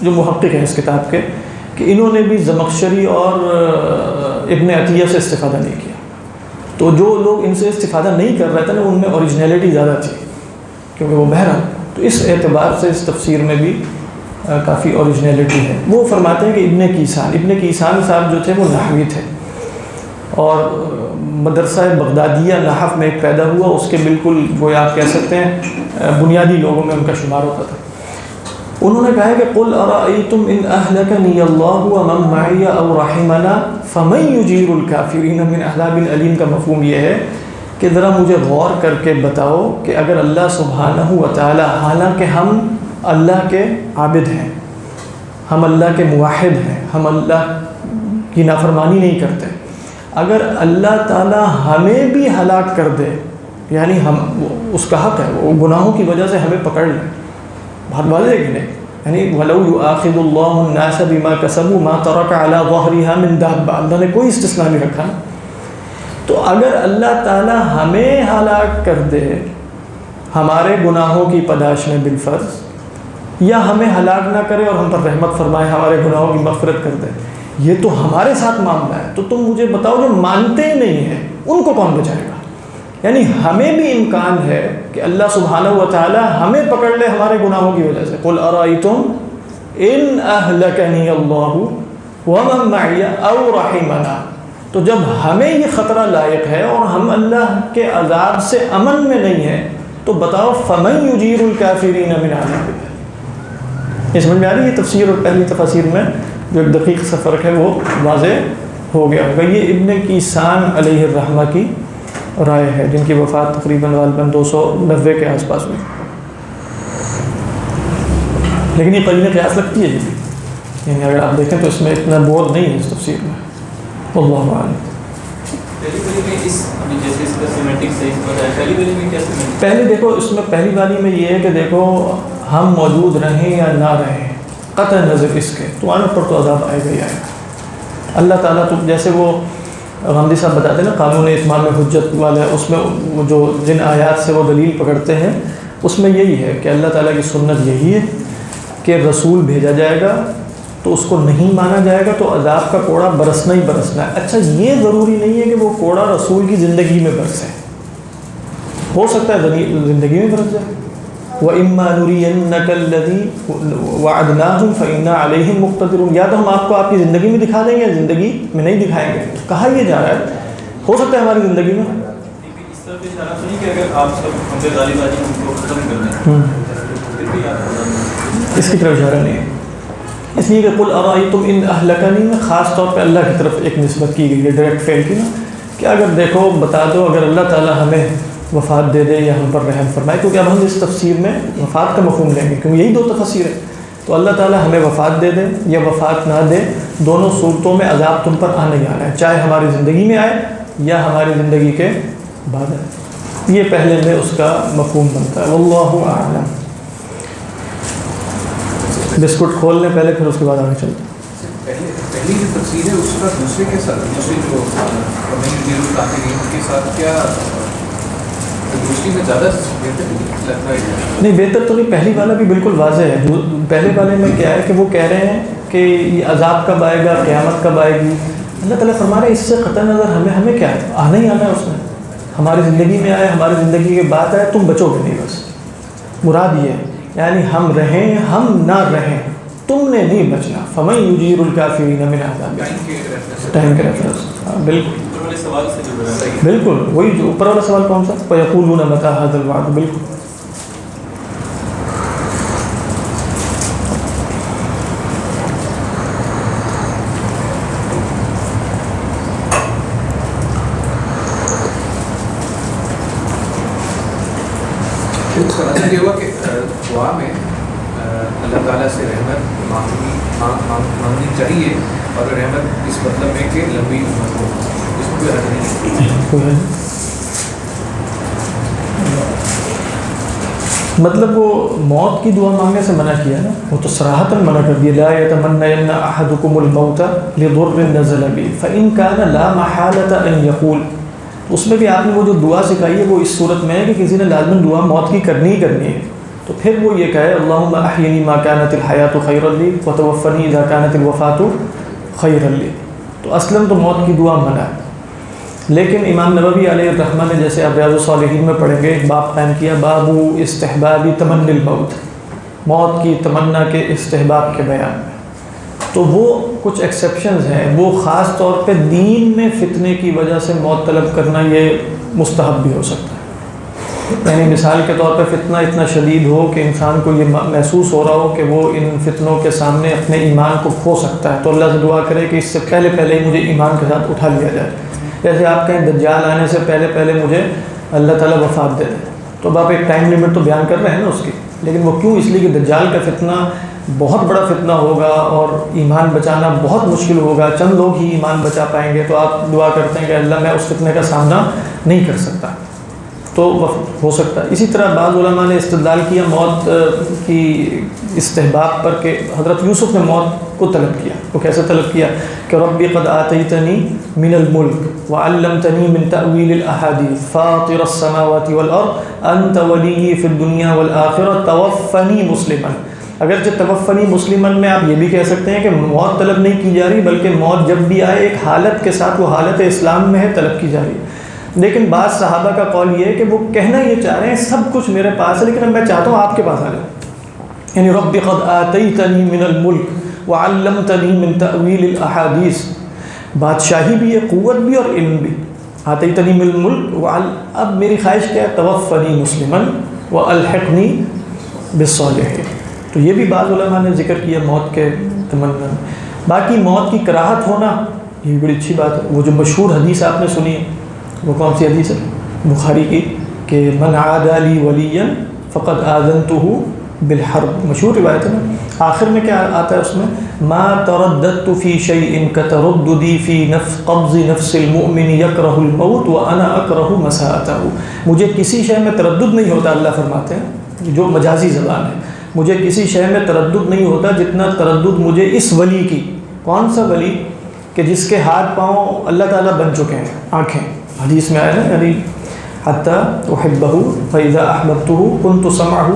جو محقق ہیں اس کتاب کے، کہ انہوں نے بھی زمخشری اور ابن عطیہ سے استفادہ نہیں کیا۔ تو جو لوگ ان سے استفادہ نہیں کر رہے تھے نا، ان میں اوریجنلٹی زیادہ تھی، کیونکہ وہ بہرحال، تو اس اعتبار سے اس تفسیر میں بھی کافی اوریجنلٹی ہے۔ وہ فرماتے ہیں کہ ابن کیسان صاحب جو تھے وہ نحوی تھے، اور مدرسہ بغدادیہ نحو میں ایک پیدا ہوا، اس کے بالکل وہ آپ کہہ سکتے ہیں بنیادی لوگوں میں ان کا شمار ہوتا تھا۔ انہوں نے کہا کہ قل ارأیتم ان اہلکنی اللہ ومن معی او رحمنا فمن یجیر الکافرین من عذاب علیم کا مفہوم یہ ہے کہ ذرا مجھے غور کر کے بتاؤ کہ اگر اللہ سبحانہ و تعالی، حالانکہ ہم اللہ کے عابد ہیں، ہم اللہ کے موحد ہیں، ہم اللہ کی نافرمانی نہیں کرتے، اگر اللہ تعالی ہمیں بھی ہلاک کر دے، یعنی ہم، اس کا حق ہے، وہ گناہوں کی وجہ سے ہمیں پکڑ لیں، بہت واضح ہے کہ نہیں؟ یعنی وَلَوْ يُؤَاخِذُ اللَّهُ النَّاسَ بِمَا كَسَبُوا مَا تَرَكَ عَلَى ظَهْرِهَا مِن دَابَّةٍ، اللہ نے کوئی استثناء نہیں رکھا۔ تو اگر اللہ تعالی ہمیں ہلاک کر دے ہمارے گناہوں کی پاداش میں بالفرض، یا ہمیں ہلاک نہ کرے اور ہم پر رحمت فرمائے، ہمارے گناہوں کی مغفرت کر دے، یہ تو ہمارے ساتھ معاملہ ہے، تو تم مجھے بتاؤ جو مانتے نہیں ہیں ان کو کون بچائے گا؟ یعنی ہمیں بھی امکان ہے کہ اللہ سبحانہ و تعالی ہمیں پکڑ لے ہمارے گناہوں کی وجہ سے۔ قل ارأیتم ان اہلکنی اللہ ومن معی او رحمنا، تو جب ہمیں یہ خطرہ لاحق ہے اور ہم اللہ کے عذاب سے امن میں نہیں ہیں، تو بتاؤ فمن یجیر الکافرین من عذاب الیم۔ یہ سمجھ میں آ رہی ہے؟ یہ تفسیر اور پہلی تفاسیر میں جو ایک دقیق سا فرق ہے وہ واضح ہو گیا ہوگا۔ یہ ابن کیسان علیہ الرحمہ کی رائے ہے، جن کی وفات تقریباً غالباً 290 کے آس پاس ہوئی، لیکن یہ قرینہ قیاس لگتی ہے جی، یعنی اگر آپ دیکھیں تو اس میں اتنا بور نہیں ہے اس تفسیر میں۔ اللہ اعلم۔ پہلے دیکھو اس میں پہلی والی میں یہ ہے کہ دیکھو ہم موجود رہیں یا نہ رہیں، قطع نظر اس کے، تو آنے پر تو عذاب آئے گا ہی آئے گا۔ اللہ تعالیٰ تو جیسے وہ غامدی صاحب بتاتے ہیں نا قانون اتمام حجت والا، اس میں جو جن آیات سے وہ دلیل پکڑتے ہیں اس میں یہی ہے کہ اللہ تعالیٰ کی سنت یہی ہے کہ رسول بھیجا جائے گا تو اس کو نہیں مانا جائے گا تو عذاب کا کوڑا برسنا ہی برسنا ہے۔ اچھا یہ ضروری نہیں ہے کہ وہ کوڑا رسول کی زندگی میں برسے، ہو سکتا ہے زندگی میں برس جائے، وَإِمَّا نُرِيَنَّكَ الَّذِي وَعَدْنَاهُمْ فَإِنَّا عَلَيْهِمْ مُقْتَدِرُونَ، یا تو ہم آپ کو آپ کی زندگی میں دکھا دیں گے، زندگی میں نہیں دکھائیں گے. کہا یہ جا رہا ہے ہو سکتا ہے ہماری زندگی میں. اس طرح سے اشارہ نہیں کہ اگر آپ سب ہم پہ غالب آ جائیں ان کو ختم کر دیں پھر بھی آپ اس کی طرف اشارہ نہیں ہے. اس لیے کہ قل ارائیتم ان اہلکنی میں خاص طور پہ اللہ کی طرف ایک نسبت کی گئی ہے، ڈائریکٹ فیل کی نا، کہ اگر دیکھو بتا دو اگر اللہ تعالیٰ ہمیں وفات دے دے یا ہم پر رحم فرمائے، کیونکہ اب ہم اس تفسیر میں وفات کا مفہوم لیں گے کیونکہ یہی دو تفسیر ہے. تو اللہ تعالیٰ ہمیں وفات دے دے یا وفات نہ دے، دونوں صورتوں میں عذاب تم پر آنے ہی آنا ہے، چاہے ہماری زندگی میں آئے یا ہماری زندگی کے بعد آئے. یہ پہلے میں اس کا مفہوم بنتا ہے. واللہ اعلم. بسکٹ کھول لیں پہلے پھر اس کے بعد آگے چلتے ہیں. پہلی جو تفسیر ہے اس کا دوسرے کے ساتھ دوسرے جو ان کے ساتھ کیا دوسری میں زیادہ بہتر لگتا ہے؟ نہیں بہتر تو نہیں، پہلی والا بھی بالکل واضح ہے. پہلے والے میں کیا ہے کہ وہ کہہ رہے ہیں کہ یہ عذاب کب آئے گا، قیامت کب آئے گی. اللہ تعالیٰ فرما رہے ہیں اس سے قطع نظر ہمیں کیا ہے، آنا ہی آنا ہے. اس میں ہماری زندگی میں آئے، ہماری زندگی کے بعد آئے، تم بچو گے نہیں. بس مراد یہ ہے یعنی ہم رہیں ہم نہ رہیں تم نے نہیں بچنا. فَمَن يُجِيرُ الْكَافِرِينَ مِنْ عَذَابٍ ٹائم کے ریفرنس. بالکل سوال سے جو ہے بالکل وہی جو اوپر والا سوال کون سا فَيَقُولُونَ مَتَىٰ هَٰذَا الْوَعْدُ. بالکل اس کا مطلب یہ ہوا کہ دعا میں اللہ تعالیٰ سے رحمت مانگنی چاہیے اور رحمت اس مطلب میں کہ لمبی عمر ہو، اس میں کوئی حرج نہیں. مطلب وہ موت کی دعا مانگنے سے منع کیا نا، وہ تو صراحتاً منع کر دیا. لا يتمنين احدكم الموت لضر نزل به فان كان لا محالة ان يقول. اس میں بھی آپ نے وہ جو دعا سکھائی ہے وہ اس صورت میں ہے کہ کسی نے لازماً دعا موت کی کرنی ہی کرنی ہے. تو پھر وہ یہ کہے اللہم احینی ما کانت الحیات خیرا لی وتوفنی اذا کانت الوفات خیرا لی. تو اصلاً تو موت کی دعا منع ہے. لیکن امام نووی علیہ الرحمہ نے جیسے آپ ریاض الصالحین میں پڑھیں گے ایک باب قائم کیا، باب استحباب تمنی الموت، موت کی تمنا کے استحباب کے بیان میں. تو وہ کچھ ایکسیپشنز ہیں، وہ خاص طور پہ دین میں فتنے کی وجہ سے موت طلب کرنا یہ مستحب بھی ہو سکتا ہے. یعنی مثال کے طور پہ فتنہ اتنا شدید ہو کہ انسان کو یہ محسوس ہو رہا ہو کہ وہ ان فتنوں کے سامنے اپنے ایمان کو کھو سکتا ہے، تو اللہ سے دعا کرے کہ اس سے پہلے ہی مجھے ایمان کے ساتھ اٹھا لیا جائے. جیسے آپ کہیں دجال آنے سے پہلے مجھے اللہ تعالیٰ وفات دے دے. تو اب آپ ایک ٹائم لیمٹ تو بیان کر رہے ہیں نا اس کی، لیکن وہ کیوں؟ اس لیے کہ دجال کا فتنہ بہت بڑا فتنہ ہوگا اور ایمان بچانا بہت مشکل ہوگا، چند لوگ ہی ایمان بچا پائیں گے. تو آپ دعا کرتے ہیں کہ اللہ میں اس فتنے کا سامنا نہیں کر سکتا، تو ہو سکتا ہے. اسی طرح بعض علماء نے استدلال کیا موت کی استحباب پر کہ حضرت یوسف نے موت کو طلب کیا. وہ کیسے طلب کیا کہ ربی قد آتیتنی من الملک وعلمتنی من تأویل الاحادیث فاطر السماوات والارض انت ولی فی الدنیا والآخرہ توفنی مسلما. اگرچہ توفنی مسلمن میں آپ یہ بھی کہہ سکتے ہیں کہ موت طلب نہیں کی جا رہی بلکہ موت جب بھی آئے ایک حالت کے ساتھ وہ حالت اسلام میں ہے طلب کی جا رہی. لیکن بعض صحابہ کا قول یہ ہے کہ وہ کہنا یہ چاہ رہے ہیں سب کچھ میرے پاس ہے لیکن اب میں چاہتا ہوں آپ کے پاس آ جاؤں. یعنی رب قد آتیتنی من الملک وعلمتنی من تأویل الاحادیث، بادشاہی بھی ہے، قوت بھی اور علم بھی. آتیتنی من الملک اب میری خواہش کیا ہے توفنی مسلما والحقنی بالصالحین. تو یہ بھی بعض علماء نے ذکر کیا موت کے تمنا. باقی موت کی کراہت ہونا یہ بڑی اچھی بات ہے. وہ جو مشہور حدیث آپ نے سنی ہے وہ کون سی حدیث ہے؟ بخاری کی کہ من عادى لي وليا فقد آذنته بالحرب، مشہور روایت ہے نا. آخر میں کیا آتا ہے اس میں؟ ما ترددت في شيء كترددي في قبض نفس المؤمن يكره الموت وانا اكره مساءته. مجھے کسی شے میں تردد نہیں ہوتا، اللہ فرماتے ہیں جو مجازی زبان ہے، مجھے کسی شے میں تردد نہیں ہوتا جتنا تردد مجھے اس ولی کی. کون سا ولی؟ کہ جس کے ہاتھ پاؤں اللہ تعالیٰ بن چکے ہیں، آنکھیں. حدیث میں آیا نا یعنی حتیٰ احبہ فاذا احببتہ كنت سمعہ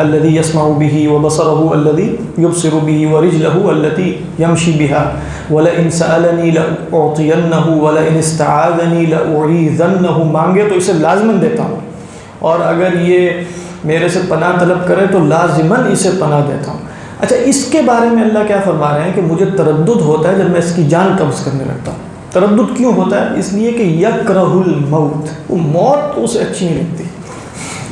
الذي يسمع به وبصره الذي يبصر به ورجله التي يمشي بها ولئن سألني لأعطينه ولئن استعاذني لأعيذنه. مانگے تو اسے لازماً دیتا ہوں، اور اگر یہ میرے سے پناہ طلب کرے تو لازماً اسے پناہ دیتا ہوں۔ اچھا، اس کے بارے میں اللہ کیا فرما رہے ہیں کہ مجھے تردد ہوتا ہے جب میں اس کی جان قبض کرنے لگتا ہوں۔ تردد کیوں ہوتا ہے؟ اس لیے کہ یکرہ الموت، وہ موت اسے اچھی نہیں لگتی،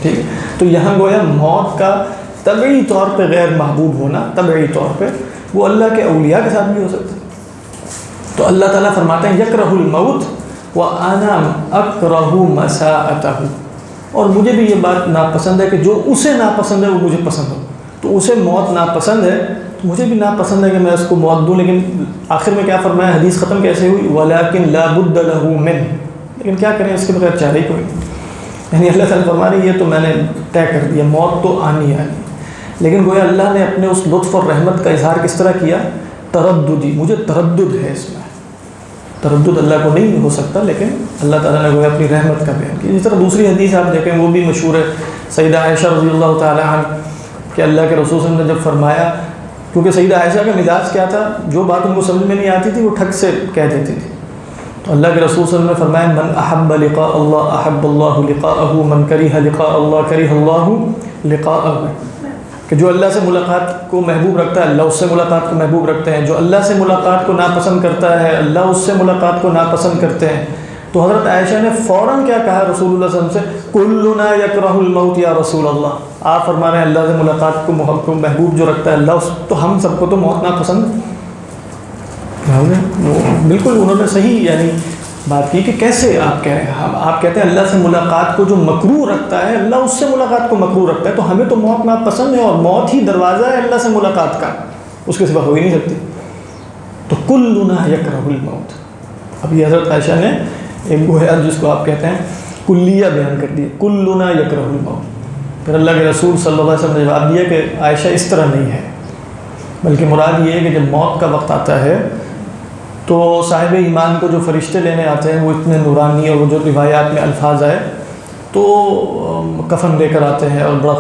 ٹھیک ہے؟ تو یہاں گویا موت کا طبعی طور پہ غیر محبوب ہونا، طبعی طور پہ وہ اللہ کے اولیاء کے ساتھ بھی ہو سکتا ہے۔ تو اللہ تعالیٰ فرماتے ہیں یکرہ الموت وَأَنَا أَكْرَهُ مَسَاءَتَهُ، اور مجھے بھی یہ بات ناپسند ہے کہ جو اسے ناپسند ہے وہ مجھے پسند ہو۔ تو اسے موت ناپسند ہے، تو مجھے بھی ناپسند ہے کہ میں اس کو موت دوں، لیکن آخر میں کیا فرمایا؟ حدیث ختم کیسے ہوئی؟ وَلَكِنْ لَا بُدَّ لَهُ مِنْ، لیکن کیا کریں، اس کے بغیر چارہ ہی کوئی نہیں۔ یعنی اللہ تعالیٰ فرما رہے ہیں یہ تو میں نے طے کر دیا، موت تو آنی آنی، لیکن گویا اللہ نے اپنے اس لطف اور رحمت کا اظہار کس طرح کیا؟ ترددی، مجھے تردد ہے اس میں، تردد اللہ کو نہیں ہو سکتا، لیکن اللہ تعالیٰ نے گویا اپنی رحمت کا بیان کیا۔ اس طرح دوسری حدیث آپ دیکھیں وہ بھی مشہور ہے، سیدہ عائشہ رضی اللہ تعالیٰ عنہ کہ اللہ کے رسول صلی اللہ علیہ وسلم نے جب فرمایا، کیونکہ سیدہ عائشہ کا مزاج کیا تھا، جو بات ان کو سمجھ میں نہیں آتی تھی وہ ٹھگ سے کہہ دیتی تھی، تو اللہ کے رسول صلی اللہ علیہ وسلم نے فرمایا من احب لقاء اللہ احب اللہ لقاءہ من کرہ لقاء اللہ کرہ اللہ لقاءہ، کہ جو اللہ سے ملاقات کو محبوب رکھتا ہے اللہ اس سے ملاقات کو محبوب رکھتے ہیں، جو اللہ سے ملاقات کو ناپسند کرتا ہے اللہ اس سے ملاقات کو ناپسند کرتے ہیں۔ تو حضرت عائشہ نے فوراً کیا کہا رسول اللہ صلی اللہ علیہ وسلم سے؟ کلنا یکرہ الموت یا رسول اللہ، آپ فرما رہے ہیں اللہ سے ملاقات کو محبوب جو رکھتا ہے اللہ، تو ہم سب کو تو موت ناپسند ہے۔ بالکل انہوں نے صحیح یعنی بات کی کہ کیسے آپ کہہ رہے ہیں، آپ کہتے ہیں اللہ سے ملاقات کو جو مکروہ رکھتا ہے اللہ اس سے ملاقات کو مکروہ رکھتا ہے، تو ہمیں تو موت ناپسند ہے، اور موت ہی دروازہ ہے اللہ سے ملاقات کا، اس کے سوا ہو ہی نہیں سکتی۔ تو کلنا یکرہ الموت، اب یہ حضرت عائشہ نے ایک گویا جس کو آپ کہتے ہیں کلیہ بیان کر دیا، کلنا یکرہ الموت۔ پھر اللہ کے رسول صلی اللہ علیہ وسلم نے جواب دیا کہ عائشہ اس طرح نہیں ہے، بلکہ مراد یہ ہے کہ جب موت کا وقت آتا ہے تو صاحب ایمان کو جو فرشتے لینے آتے ہیں وہ اتنے نورانی، اور وہ جو روایات میں الفاظ آئے تو کفن لے کر آتے ہیں اور بڑا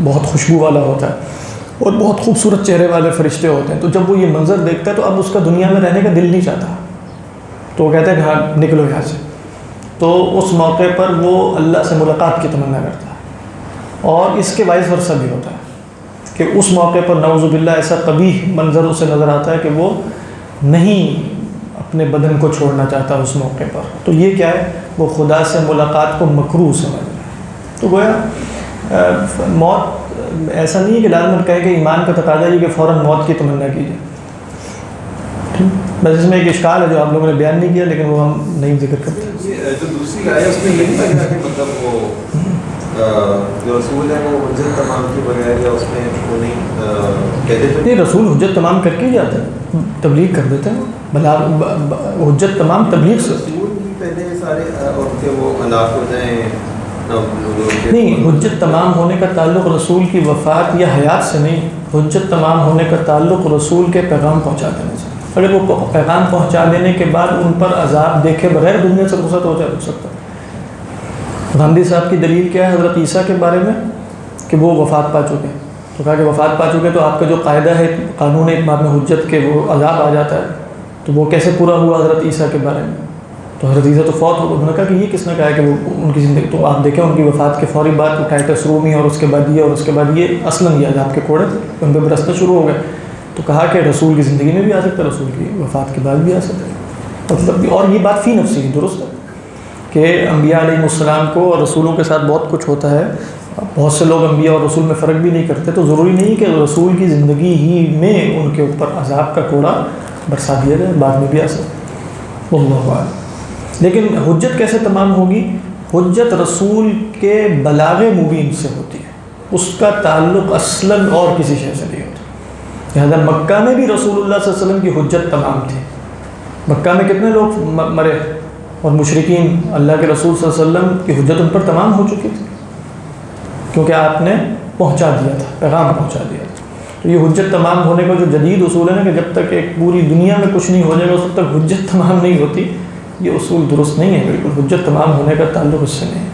بہت خوشبو والا ہوتا ہے اور بہت خوبصورت چہرے والے فرشتے ہوتے ہیں، تو جب وہ یہ منظر دیکھتا ہے تو اب اس کا دنیا میں رہنے کا دل نہیں چاہتا، تو وہ کہتا ہے کہ ہاں نکلو یہاں سے۔ تو اس موقع پر وہ اللہ سے ملاقات کی تمنا کرتا ہے، اور اس کے وائس ورثہ بھی ہوتا ہے کہ اس موقع پر نعوذ باللہ ایسا قبیح منظر اسے نظر آتا ہے کہ وہ نہیں اپنے بدن کو چھوڑنا چاہتا اس موقع پر۔ تو یہ کیا ہے؟ وہ خدا سے ملاقات کو مکروہ سمجھ رہا ہے۔ تو گویا موت ایسا نہیں ہے کہ لازماً کہے کہ ایمان کا تقاضا یہ کہ فوراً موت کی تمنا کیجیے، بس اس میں ایک اشکال ہے جو آپ لوگوں نے بیان نہیں کیا، لیکن وہ ہم نہیں ذکر کرتے۔ یہ جو دوسری آئے اس میں یہ نہیں لگ رہا کہ مطلب وہ جو رسول ہے وہ حجت تمام کے بغیر یا اس میں وہ نہیں کہہ دیتے؟ نہیں، رسول حجت تمام کر کے ہی جاتے ہیں، تبلیغ کر دیتے ہیں، حجت تمام تبلیغ سے۔ رسول بھی پہلے سارے اور کہ وہ ہلاک ہو جائیں نہیں، حجت تمام ہونے کا تعلق رسول کی وفات یا حیات سے نہیں، حجت تمام ہونے کا تعلق رسول کے پیغام پہنچا دینے سے۔ اگر وہ پیغام پہنچا دینے کے بعد ان پر عذاب دیکھے بغیر دنیا سے رخصت ہو سکتا ہے۔ گاندھی صاحب کی دلیل کیا ہے حضرت عیسیٰ کے بارے میں کہ وہ وفات پا چکے، تو کہا کہ وفات پا چکے تو آپ کا جو قاعدہ ہے قانون اتمام حجت کے وہ عذاب آ جاتا ہے، تو وہ کیسے پورا ہوا حضرت عیسیٰ کے بارے میں؟ تو حضرت عیسیٰ تو فوت ہو گئے، انہوں نے کہا کہ یہ کس نے کہا ہے کہ وہ ان کی زندگی، تو آپ دیکھیں ان کی وفات کے فوری بعد ٹائٹس رومی اور اس کے بعد یہ اور اس کے بعد یہ اصلاً یہ عذاب کے کوڑے تھے، ان پہ برسنے شروع ہو گئے۔ تو کہا کہ رسول کی زندگی میں بھی آ سکتا ہے، رسول کی وفات کے بعد بھی آ سکتا ہے، مطلب اور یہ بات فی نفسی درست ہے کہ انبیاء علیہ السلام کو اور رسولوں کے ساتھ بہت کچھ ہوتا ہے، بہت سے لوگ انبیاء اور رسول میں فرق بھی نہیں کرتے، تو ضروری نہیں کہ رسول کی زندگی ہی میں ان کے اوپر عذاب کا کوڑا برسا دیا جائے، بعد میں بھی آ سکتا ہے، اللہ اعلم۔ لیکن حجت کیسے تمام ہوگی؟ حجت رسول کے بلاغ مبین سے ہوتی ہے، اس کا تعلق اصلاً اور کسی شے سے نہیں ہوتا۔ لہٰذا مکہ میں بھی رسول اللہ صلی اللہ علیہ وسلم کی حجت تمام تھی، مکہ میں کتنے لوگ مرے اور مشرکین، اللہ کے رسول صلی اللہ علیہ وسلم کی حجت ان پر تمام ہو چکی تھی کیونکہ آپ نے پہنچا دیا تھا، پیغام پہنچا دیا تھا۔ تو یہ حجت تمام ہونے کا جو جدید اصول ہے نا کہ جب تک ایک پوری دنیا میں کچھ نہیں ہو جائے گا اس وقت تک حجت تمام نہیں ہوتی، یہ اصول درست نہیں ہے بالکل۔ حجت تمام ہونے کا تعلق اس سے نہیں ہے،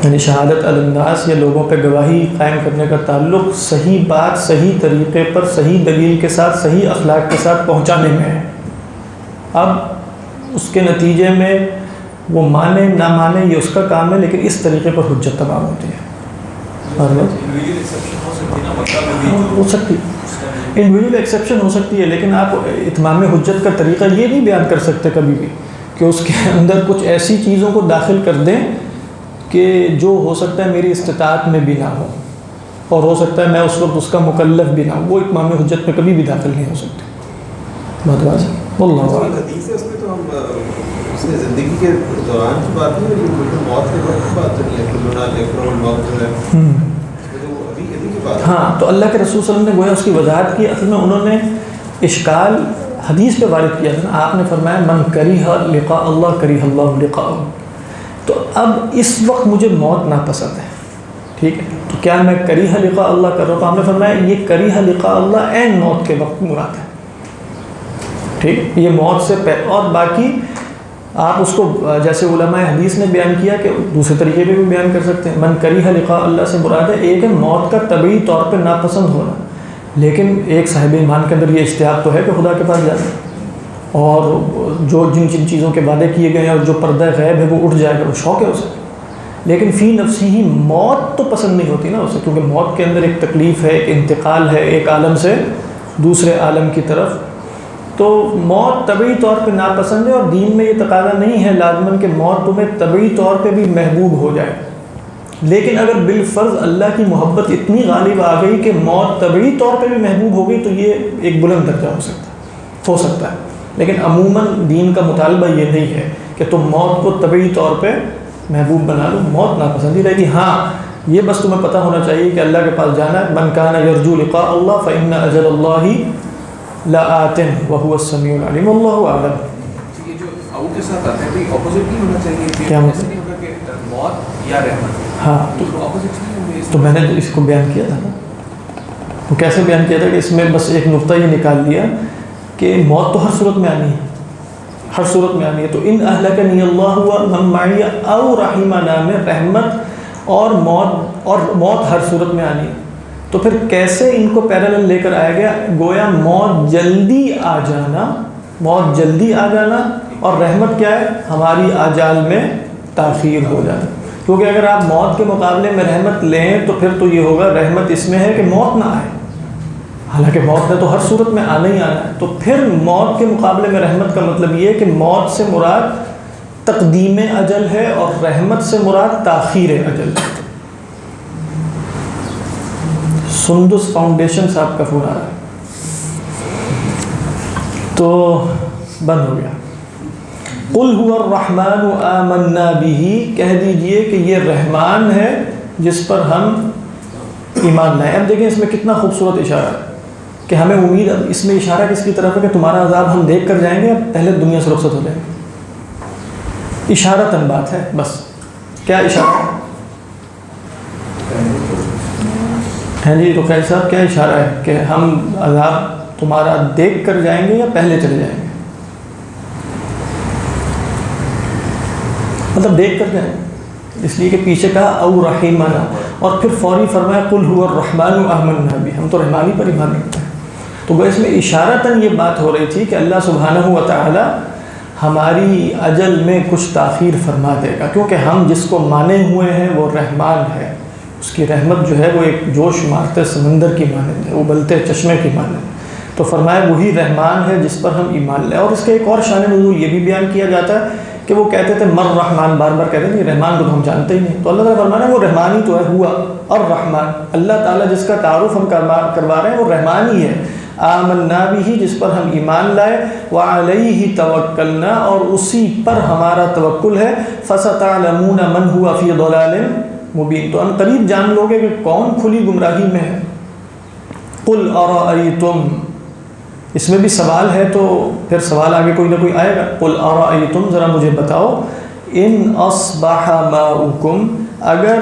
یعنی شہادت علی الناس یا لوگوں پہ گواہی قائم کرنے کا تعلق صحیح بات صحیح طریقے پر صحیح دلیل کے ساتھ صحیح اخلاق کے ساتھ پہنچانے میں ہے۔ اب اس کے نتیجے میں وہ مانے نہ مانے یہ اس کا کام ہے، لیکن اس طریقے پر حجت تمام ہوتی ہے. انڈیویجول ایکسیپشن ہو سکتی ہے نا، مکہ میں بھی ہو سکتی ہے، انڈیویجول ایکسیپشن ہو سکتی ہے، لیکن آپ اتمام حجت کا طریقہ یہ نہیں بیان کر سکتے کبھی بھی کہ اس کے اندر کچھ ایسی چیزوں کو داخل کر دیں کہ جو ہو سکتا ہے میری استطاعت میں بھی نہ ہو، اور ہو سکتا ہے میں اس وقت اس کا مکلف بھی نہ ہوں. وہ اتمام حجت میں کبھی بھی داخل نہیں ہو سکتے. بات واضح. واللہ اعلم. حدیث ہے اس میں تو ہم اس نے زندگی کے دوران کی بات نہیں ہے، لیکن موت کے وقت کی بات نہیں ہے. کلنا لیکن الموت جو ہے ابھی کی بات. ہاں، تو اللہ کے رسول صلی اللہ علیہ وسلم نے گویا اس کی وضاحت کی. اصل میں انہوں نے اشکال حدیث پہ وارد کیا تھا. آپ نے فرمایا من کریہ لقاء اللہ کریہ اللہ لقاءہ. تو اب اس وقت مجھے موت ناپسند ہے، ٹھیک ہے، تو کیا میں کریہ لقاء اللہ کر رہا ہوں؟ تو آپ نے فرمایا یہ کریہ لقاء اللہ عین موت کے وقت مراد ہے، ٹھیک ہے، یہ موت سے اور باقی آپ اس کو جیسے علماء حدیث نے بیان کیا کہ دوسرے طریقے پہ بھی بیان کر سکتے ہیں. من کریہ لقاء اللہ سے مراد ہے ایک ہے موت کا طبعی طور پہ ناپسند ہونا، لیکن ایک صاحب ایمان کے اندر یہ اشتیاق تو ہے کہ خدا کے پاس جانا، اور جو جن چیزوں کے وعدے کیے گئے ہیں اور جو پردہ غیب ہے وہ اٹھ جائے گا، وہ شوق ہے اسے. لیکن فی نفسی ہی موت تو پسند نہیں ہوتی نا اسے، کیونکہ موت کے اندر ایک تکلیف ہے، ایک انتقال ہے ایک عالم سے دوسرے عالم کی طرف. تو موت طبعی طور پہ ناپسند ہے، اور دین میں یہ تقاضا نہیں ہے لازماً کہ موت تمہیں طبعی طور پہ بھی محبوب ہو جائے. لیکن اگر بالفرض اللہ کی محبت اتنی غالب آ گئی کہ موت طبعی طور پہ بھی محبوب ہو گئی تو یہ ایک بلند درجہ ہو سکتا ہے. لیکن عموماً دین کا مطالبہ یہ نہیں ہے کہ تم موت کو طبعی طور پہ محبوب بنا لو، موت ناپسند ہی رہے گی. ہاں یہ بس تمہیں پتہ ہونا چاہیے کہ اللہ کے پاس جانا ہے. من کان یرجو لقاء اللہ فإن اجل اللہ لآت وهو السمیع العلیم. واللہ اعلم. یہ جو او کے ساتھ آتے ہیں تو اپوزٹ نہیں ہونا چاہیے، کیا ایسا نہیں ہوگا کہ موت یا رحمت. ہاں تو اپوزٹ نہیں ہوں گے. تو میں نے اس کو بیان کیا تھا نا، وہ کیسے بیان کیا تھا کہ اس میں بس ایک نقطہ یہ نکال لیا کہ موت تو ہر صورت میں آنی ہے، ہر صورت میں آنی ہے. تو ان اہلکنی اللہ ومن معی او رحمنا میں رحمت اور موت ہر صورت میں آنی ہے. تو پھر کیسے ان کو پیرالل لے کر آیا گیا؟ گویا موت جلدی آ جانا اور رحمت کیا ہے؟ ہماری آجال میں تاخیر ہو جانا. کیونکہ اگر آپ موت کے مقابلے میں رحمت لیں تو پھر تو یہ ہوگا رحمت اس میں ہے کہ موت نہ آئے، حالانکہ موت نے تو ہر صورت میں آنا ہی آنا ہے. تو پھر موت کے مقابلے میں رحمت کا مطلب یہ ہے کہ موت سے مراد تقدیم اجل ہے اور رحمت سے مراد تاخیر اجل ہے. سندس فاؤنڈیشن صاحب کا فون آ رہا ہے تو بند ہو گیا. قل هو الرحمن آمنا به، کہہ دیجئے کہ یہ رحمان ہے جس پر ہم ایمان لائے. اب دیکھیں اس میں کتنا خوبصورت اشارہ ہے کہ ہمیں امید، اب اس میں اشارہ کس کی طرف ہے کہ تمہارا عذاب ہم دیکھ کر جائیں گے، اب پہلے دنیا سے رخصت ہو جائے گی. اشارتاً بات ہے بس. کیا اشارہ ہے جی رقیہ صاحب؟ کیا اشارہ ہے کہ ہم عذاب تمہارا دیکھ کر جائیں گے یا پہلے چلے جائیں گے؟ مطلب دیکھ کر جائیں گے، اس لیے کہ پیچھے کہا او رحیمنا اور پھر فوری فرمایا قل هو الرحمن آمنا به، ہم تو رحمانی پر ایمان رکھتے ہیں. تو وہ اس میں اشارتاً یہ بات ہو رہی تھی کہ اللہ سبحانہ و تعالی ہماری اجل میں کچھ تاخیر فرما دے گا، کیونکہ ہم جس کو مانے ہوئے ہیں وہ رحمان ہے. اس کی رحمت جو ہے وہ ایک جوش مارتے سمندر کی مانند ہے، ابلتے چشمے کی مانند. تو فرمایا وہی رحمان ہے جس پر ہم ایمان لائے. اور اس کا ایک اور شان نزول یہ بھی بیان کیا جاتا ہے کہ وہ کہتے تھے مر رحمان، بار بار کہتے ہیں رحمان کو تو ہم جانتے ہی نہیں. تو اللہ تعالیٰ فرمانا ہے وہ رحمان ہی تو ہے، ہوا اور رحمان. اللہ تعالیٰ جس کا تعارف ہم کروا رہے ہیں وہ رحمان ہی ہے. آمنا بھی، جس پر ہم ایمان لائے، وعلیہ توکلنا، اور اسی پر ہمارا توکل ہے. فستعلمون من هو فی ضلال مبین، تو ان قریب جان لوگے کہ کون کھلی گمراہی میں ہے. قل ارأیتم، اس میں بھی سوال ہے تو پھر سوال آگے کوئی نہ کوئی آئے گا. قل ارأیتم، ذرا مجھے بتاؤ، ان اصبح ماؤکم، اگر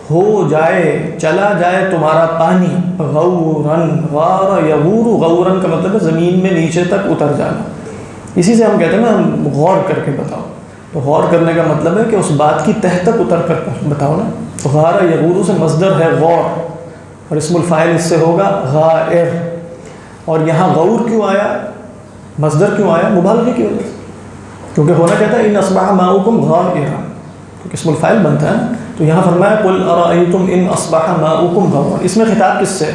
ہو جائے چلا جائے تمہارا پانی، غورن، غار یغور، غورن کا مطلب ہے زمین میں نیچے تک اتر جانا. اسی سے ہم کہتے ہیں نا ہم غور کر کے بتاؤ. تو غور کرنے کا مطلب ہے کہ اس بات کی تہ تک اتر کر بتاؤ نا. تو غار یغور سے مصدر ہے غور، اور اسم الفاعل اس سے ہوگا غائر. اور یہاں غور کیوں آیا، مصدر کیوں آیا؟ مبالغے کی وجہ سے. کیونکہ ہونا کہتا ہے ان اصبح ماؤکم غورا، تو اسم الفاعل بنتا ہے. تو یہاں فرمایا قل ارأیتم ان اصبح ماؤکم غورا. اس میں خطاب کس سے؟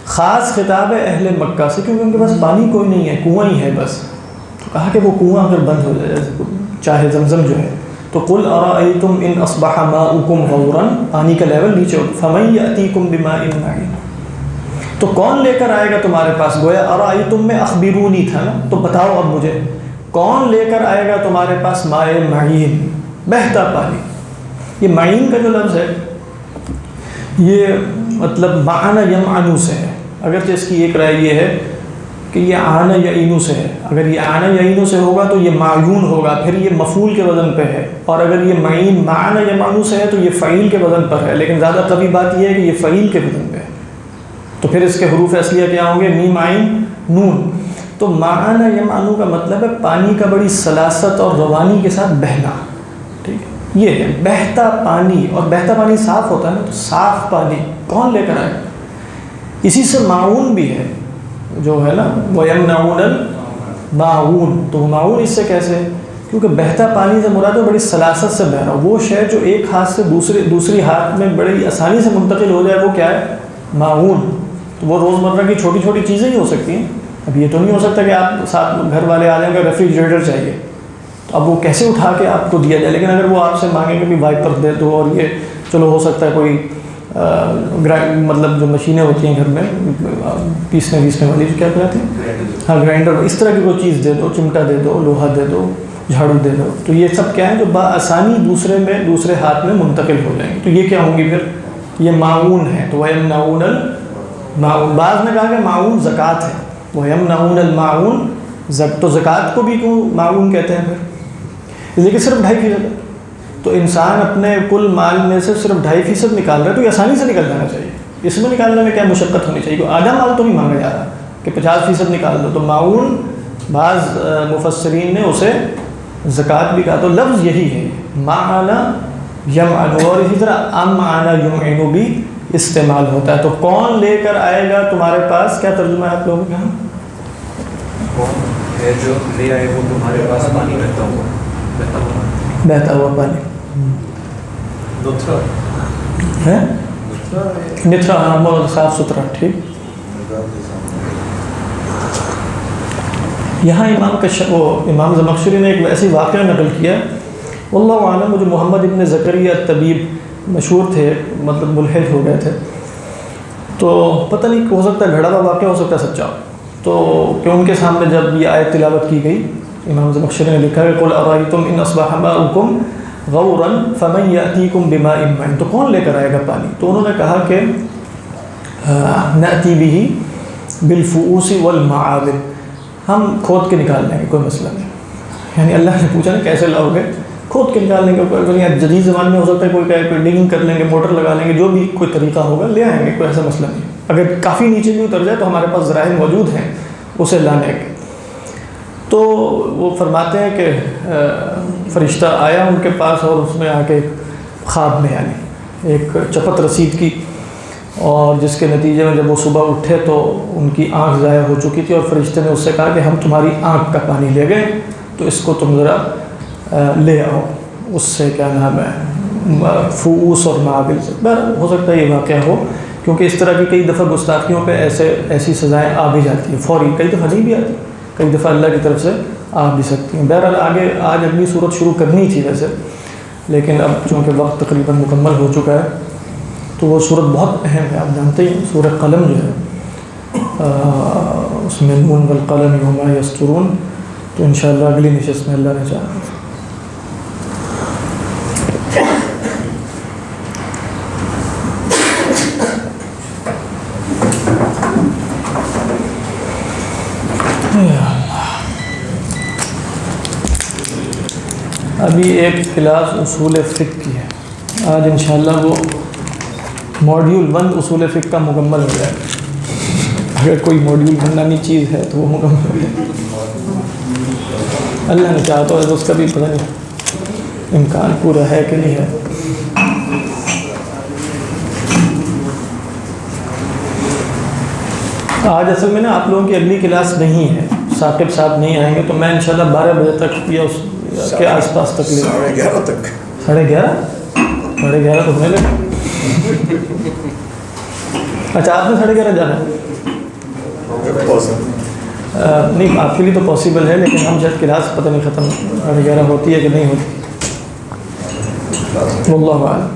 خاص خطاب ہے اہل مکہ سے، کیونکہ ان کے پاس پانی کوئی نہیں ہے، کنواں ہی ہے بس. تو کہا کہ وہ کنواں اگر بند ہو جائے جیسے چاہے زمزم جو ہے، تو قل ارأیتم ان اصبح ماؤکم غورا، پانی کا لیول نیچے ہو، فمن یأتیکم بماء معین، تو کون لے کر آئے گا تمہارے پاس؟ گویا ارأیتم میں اخبرونی تھا نا، تو بتاؤ اب مجھے کون لے کر آئے گا تمہارے پاس ماء معین، بہتا پانی. یہ معین کا جو لفظ ہے یہ مطلب معن یمعنو سے ہے، اگرچہ اس کی ایک رائے یہ ہے کہ یہ عان یعینو سے ہے. اگر یہ عان یعینو سے ہوگا تو یہ معیون ہوگا، پھر یہ مفعول کے وزن پہ ہے، اور اگر یہ معین معن یمعنو سے ہے تو یہ فعیل کے وزن پر ہے. لیکن زیادہ قوی بات یہ ہے کہ یہ فعیل کے وزن پہ ہے، تو پھر اس کے حروف اصلیہ کیا ہوں گے؟ میم عین نون. تو معن یمعنو کا مطلب ہے پانی کا بڑی سلاست اور روانی کے ساتھ بہنا. ٹھیک ہے، یہ ہے بہتا پانی، اور بہتا پانی صاف ہوتا ہے نا، تو صاف پانی کون لے کر آئے؟ اسی سے معاون بھی ہے جو ہے نا، وَيَمْنَعُونَ الْمَاعُونَ. تو معاون اس سے کیسے؟ کیونکہ بہتا پانی سے مراد ہے بڑی سلاست سے بہ رہا، وہ شے جو ایک ہاتھ سے دوسری ہاتھ میں بڑی آسانی سے منتقل ہو جائے، وہ کیا ہے؟ معاون. تو وہ روزمرہ کی چھوٹی چھوٹی چیزیں ہی ہو سکتی ہیں. اب یہ تو نہیں ہو سکتا کہ آپ ساتھ گھر والے آ جائیں گے ریفریجریٹر چاہیے، تو اب وہ کیسے اٹھا کے آپ کو دیا جائے. لیکن اگر وہ آپ سے مانگیں کہ بھی وائپر دے دو، اور یہ چلو ہو سکتا ہے کوئی مطلب جو مشینیں ہوتی ہیں گھر میں پیسنے والی جو کیا کہتے ہیں، ہاں گرائنڈر، اس طرح کی کوئی چیز دے دو، چمٹا دے دو، لوہا دے دو، جھاڑو دے دو، تو یہ سب کیا ہے جو بآسانی دوسرے ہاتھ میں منتقل ہو جائیں گے. تو یہ کیا ہوں گی پھر؟ یہ معاون ہے. تو وَيَمْنَعُونَ الْمَاعُونَ، بعض نے کہا کہ معاون زکوٰۃ ہے. وَيَمْنَعُونَ الْمَاعُونَ، تو زکوٰۃ کو بھی کیوں معاون کہتے ہیں پھر؟ لیکن صرف 2.5%. تو انسان اپنے کل مال میں سے صرف 2.5% نکال رہا ہے، تو یہ آسانی سے نکل جانا چاہیے. اس میں نکالنے میں کیا مشقت ہونی چاہیے؟ آدھا مال تو نہیں مانگا جا رہا کہ 50% نکال دو. تو معاون بعض مفسرین نے اسے زکوٰۃ بھی کہا. تو لفظ یہی ہے معنا یمعن، اور اسی طرح امعن یمعن بھی استعمال ہوتا ہے. تو کون لے کر آئے گا تمہارے پاس؟ کیا ترجمہ ہے آپ لوگوں کے یہاں؟ کون ہے جو لے آئے وہ تمہارے پاس پانی بہتا ہوا پانی نطفہ ہے، نتھرا، ہاں بہت صاف ستھرا. ٹھیک. یہاں امام زمخشری نے ایک ایسی واقعہ نقل کیا، واللہ عالم، جو محمد ابن زکریا الطبیب مشہور تھے، مطلب ملحد ہو گئے تھے. تو پتہ نہیں ہو سکتا ہے گھڑا ہوا واقعہ، ہو سکتا ہے سچا. تو کہ ان کے سامنے جب یہ آیت تلاوت کی گئی، امام زمخشری نے لکھا کہ قل ارأیتم ان اصبح ماؤکم غورا فمن یأتیکم بماء معین، تو کون لے کر آئے گا پانی؟ تو انہوں نے کہا کہ نأتی بہ بالفؤوس والمعاون، ہم کھود کے نکال لیں گے، کوئی مسئلہ نہیں. یعنی اللہ نے پوچھا نا کیسے لاؤ گے؟ کھود کے نکال لیں گے. کوئی جدید زمان میں ہو سکتا ہے کوئی کہے کوئی ڈگنگ کر لیں گے، موٹر لگا لیں گے، جو بھی کوئی طریقہ ہوگا لے آئیں گے، کوئی ایسا مسئلہ نہیں. اگر کافی نیچے بھی اتر جائے تو ہمارے پاس ذرائع موجود ہیں اسے لانے کے. تو وہ فرماتے ہیں کہ فرشتہ آیا ان کے پاس، اور اس نے آ کے خواب میں یعنی ایک چپت رسید کی، اور جس کے نتیجے میں جب وہ صبح اٹھے تو ان کی آنکھ ضائع ہو چکی تھی، اور فرشتے نے اس سے کہا کہ ہم تمہاری آنکھ کا پانی لے گئے، تو اس کو تم ذرا لے آؤ. اس سے کیا نام ہے فؤوس اور معابل سے. ہو سکتا ہے یہ واقعہ ہو، کیونکہ اس طرح کی کئی دفعہ گستاخیوں پہ ایسی سزائیں آ بھی جاتی ہیں فوری، کئی دفعہ نہیں بھی آتی، کئی دفعہ اللہ کی طرف سے آ بھی سکتی ہیں. بہرحال آج اگلی صورت شروع کرنی تھی ویسے، لیکن اب چونکہ وقت تقریباً مکمل ہو چکا ہے، تو وہ صورت بہت اہم ہے. آپ جانتے ہیں سورہ قلم جو ہے اس میں نون والقلم وما یسطرون. تو انشاءاللہ اگلی نشست میں اللہ نے چاہا. ابھی ایک کلاس اصول فقہ کی ہے، آج انشاءاللہ وہ موڈیول 1 اصول فقہ کا مکمل ہو جائے. اگر کوئی موڈیول بنانی چیز ہے تو وہ مکمل ہو جائے. اللہ نے چاہا تو اس کا بھی پتہ نہیں امکان پورا ہے کہ نہیں ہے. آج اصل میں نا آپ لوگوں کی اگلی کلاس نہیں ہے، ثاقب صاحب نہیں آئیں گے، تو میں انشاءاللہ 12 بجے تک یا اس کے آس پاس تک لے 11:30 تک 11:30 11:30 تو ہونے لگے. اچھا آپ نے 11:30 جانا ہے؟ نہیں آپ کے لیے تو پاسبل ہے، لیکن ہم شاید کلاس پتہ نہیں ختم 11:30 ہوتی ہے کہ نہیں ہوتی. واللہ اعلم.